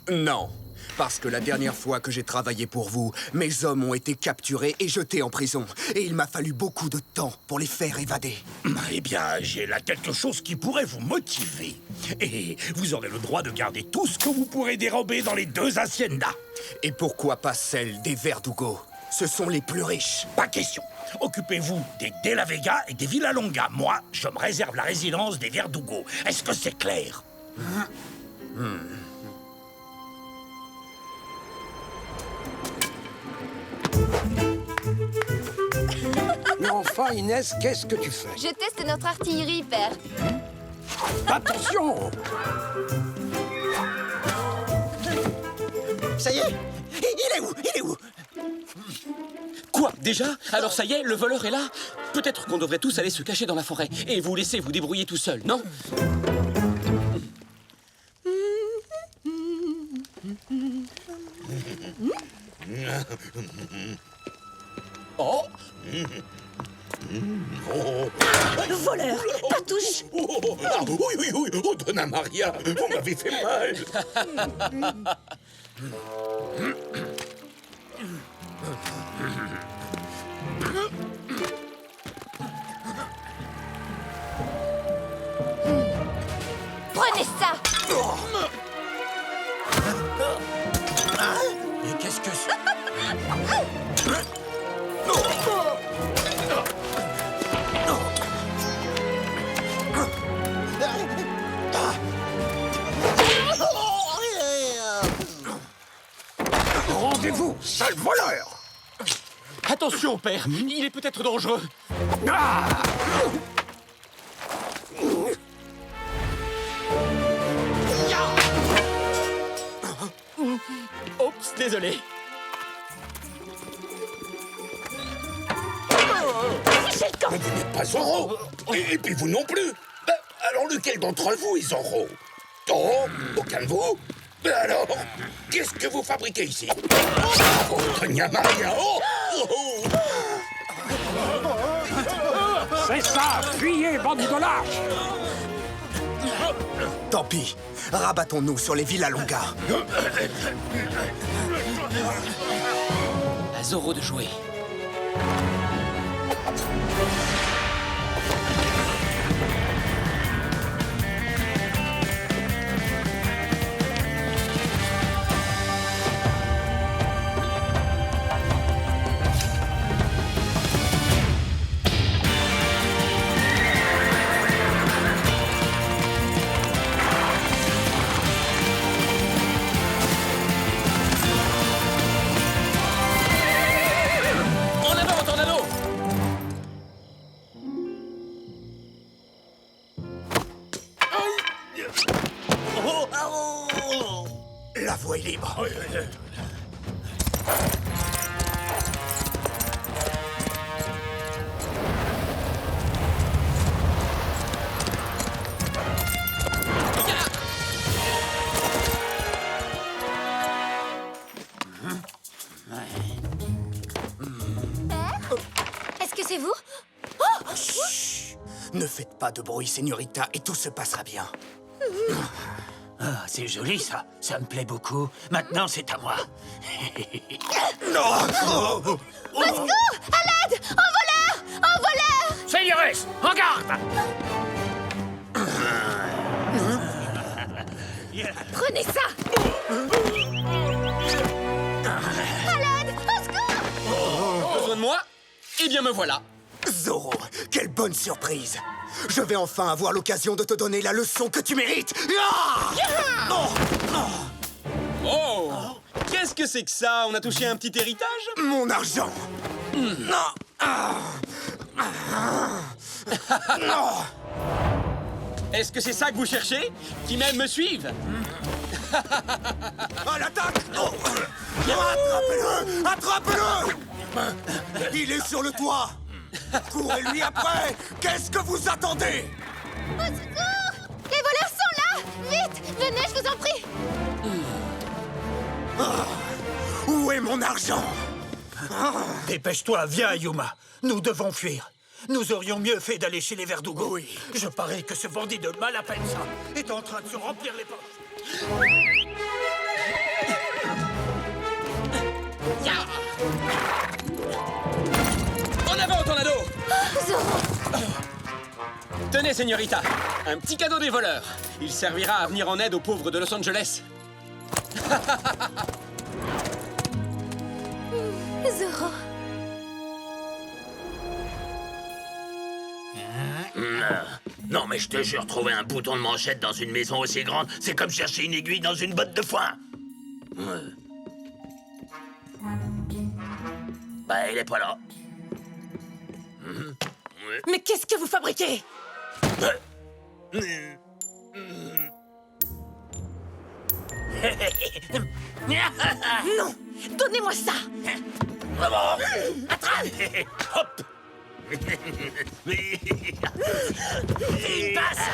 Non, parce que la dernière fois que j'ai travaillé pour vous, mes hommes ont été capturés et jetés en prison. Et il m'a fallu beaucoup de temps pour les faire évader. Eh bien, j'ai là quelque chose qui pourrait vous motiver. Et vous aurez le droit de garder tout ce que vous pourrez dérober dans les 2 haciendas. Et pourquoi pas celle des Verdugo? Ce sont les plus riches. Pas question. Occupez-vous des De La Vega et des Villalonga. Moi, je me réserve la résidence des Verdugo. Est-ce que c'est clair? Mais enfin, Inès, qu'est-ce que tu fais? Je teste notre artillerie, père. Attention! Ça y est? Il est où? Il est où? Quoi? Déjà? Alors ça y est, le voleur est là? Peut-être qu'on devrait tous aller se cacher dans la forêt et vous laisser vous débrouiller tout seul, non? Oh! Voleur! Patouche! Oui, oh, Donna Maria, vous m'avez fait mal. Prenez ça! Marcus. Rendez-vous, sale voleur! Attention, père, il est peut-être dangereux. Oups, désolé. Mais vous n'êtes pas Zorro. Et puis vous non plus. Bah, alors lequel d'entre vous est Zorro? Oh, aucun de vous? Bah alors, qu'est-ce que vous fabriquez ici? Oh, Doña Maria, oh, oh, oh. C'est ça! Fuyez, bandit de lâche! Tant pis. Rabattons-nous sur les Villas Longa. À Zorro de jouer. En avant, Tornado! La voie est libre. Est-ce que c'est vous? Chut. Ne faites pas de bruit, Señorita, et tout se passera bien. Ah, c'est joli, ça. Ça me plaît beaucoup. Maintenant, c'est à moi. Au secours! À l'aide! Un voleur! Un voleur! Seigneuresse, en garde! Prenez ça! À l'aide! Au secours! Besoin de moi? Eh bien, me voilà. Zorro, quelle bonne surprise! Je vais enfin avoir l'occasion de te donner la leçon que tu mérites! Oh! Qu'est-ce que c'est que ça? On a touché un petit héritage? Mon argent! Est-ce que c'est ça que vous cherchez? Qui même me suivent? À l'attaque! Attrapez-le! Attrapez-le! Il est sur le toit! Courez-lui après! Qu'est-ce que vous attendez? Au secours! Les voleurs sont là! Vite! Venez, je vous en prie! Où est mon argent? Dépêche-toi, viens, Yuma. Nous devons fuir. Nous aurions mieux fait d'aller chez les Verdugo. Oui. Je parie que ce bandit de Malapensa est en train de se remplir les poches. En avant, Tornado! Zorro! Tenez, Señorita, un petit cadeau des voleurs. Il servira à venir en aide aux pauvres de Los Angeles. Zorro! Non, mais je te jure, trouver un bouton de manchette dans une maison aussi grande, c'est comme chercher une aiguille dans une botte de foin. Bah, il est pas là. Mais qu'est-ce que vous fabriquez? Non! Donnez-moi ça! Attrape! Hop! Il passe!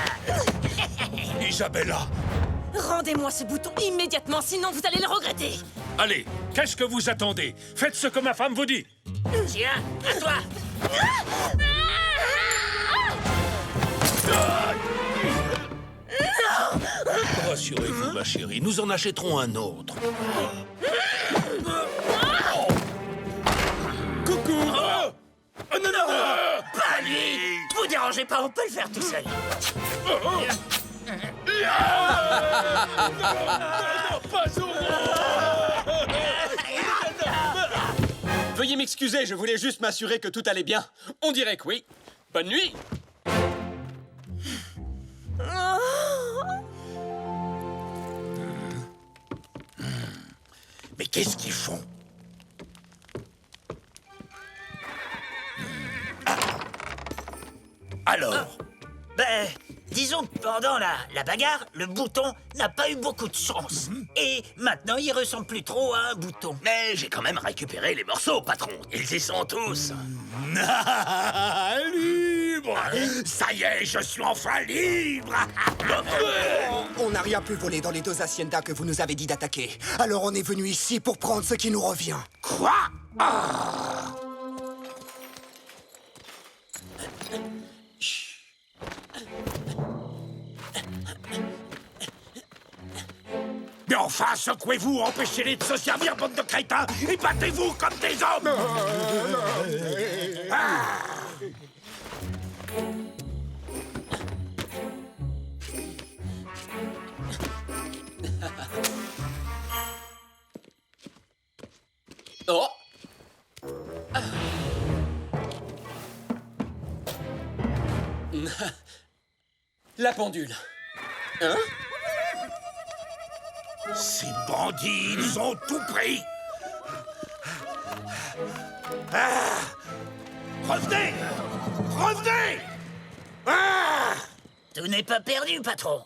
Isabella! Rendez-moi ce bouton immédiatement, sinon vous allez le regretter! Allez, qu'est-ce que vous attendez? Faites ce que ma femme vous dit! Tiens, à toi! Rassurez-vous, ma chérie, nous en achèterons un autre. Coucou! Oh non, non! Pas lui! Vous dérangez pas, on peut le faire tout seul. Non, pas Zorro! Veuillez m'excuser, je voulais juste m'assurer que tout allait bien. On dirait que oui. Bonne nuit. Mais qu'est-ce qu'ils font? Alors Ben, disons que pendant la bagarre, le bouton n'a pas eu beaucoup de chance. Et maintenant, il ressemble plus trop à un bouton. Mais j'ai quand même récupéré les morceaux, patron. Ils y sont tous. Libre! Ça y est, je suis enfin libre! On n'a rien pu voler dans les 2 haciendas que vous nous avez dit d'attaquer. Alors on est venu ici pour prendre ce qui nous revient. Quoi? Mais enfin, secouez-vous, empêchez-les de se servir, bande de crétins, et battez-vous comme des hommes! Oh. La pendule. Hein? Ces bandits, ils ont tout pris! Revenez! Revenez! Tout n'est pas perdu, patron.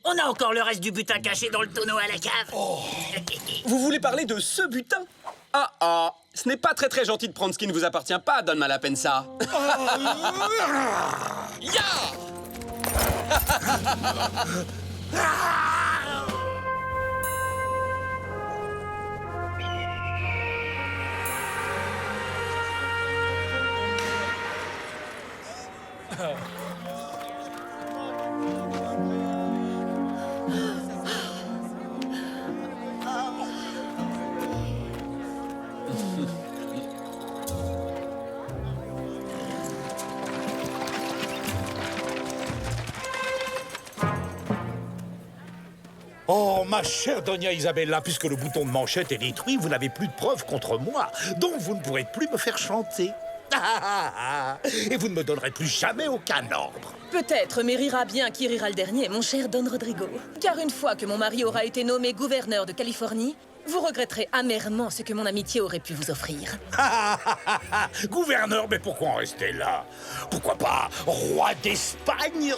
On a encore le reste du butin caché dans le tonneau à la cave. Vous voulez parler de ce butin? Ce n'est pas très gentil de prendre ce qui ne vous appartient pas, Don Malapensa. Ya! Oh, ma chère Doña Isabella, puisque le bouton de manchette est détruit, vous n'avez plus de preuves contre moi. Donc vous ne pourrez plus me faire chanter. Et vous ne me donnerez plus jamais aucun ordre. Peut-être, mais rira bien qui rira le dernier, mon cher Don Rodrigo. Car une fois que mon mari aura été nommé gouverneur de Californie, vous regretterez amèrement ce que mon amitié aurait pu vous offrir. Gouverneur, mais pourquoi en rester là? Pourquoi pas roi d'Espagne?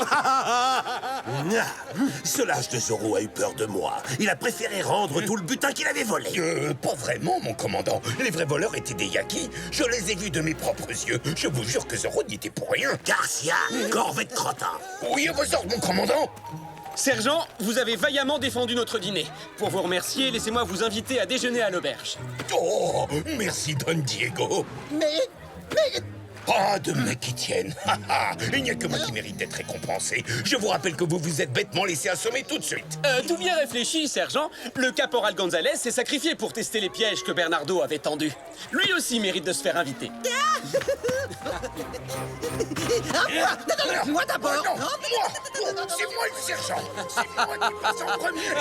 Ce lâche de Zorro a eu peur de moi. Il a préféré rendre tout le butin qu'il avait volé. Pas vraiment, mon commandant. Les vrais voleurs étaient des Yakis. Je les ai vus de mes propres yeux. Je vous jure que Zorro n'y était pour rien. Garcia, corvette crottin. Oui, à vos ordres, mon commandant. Sergent, vous avez vaillamment défendu notre dîner. Pour vous remercier, laissez-moi vous inviter à déjeuner à l'auberge. Oh, merci, Don Diego. Mais... Pas de mecs qui tiennent. Il n'y a que moi qui mérite d'être récompensé. Je vous rappelle que vous vous êtes bêtement laissé assommer tout de suite. Tout bien réfléchi, sergent. Le caporal Gonzalez s'est sacrifié pour tester les pièges que Bernardo avait tendus. Lui aussi mérite de se faire inviter. Moi d'abord. C'est moi le sergent. C'est moi qui passe en premier.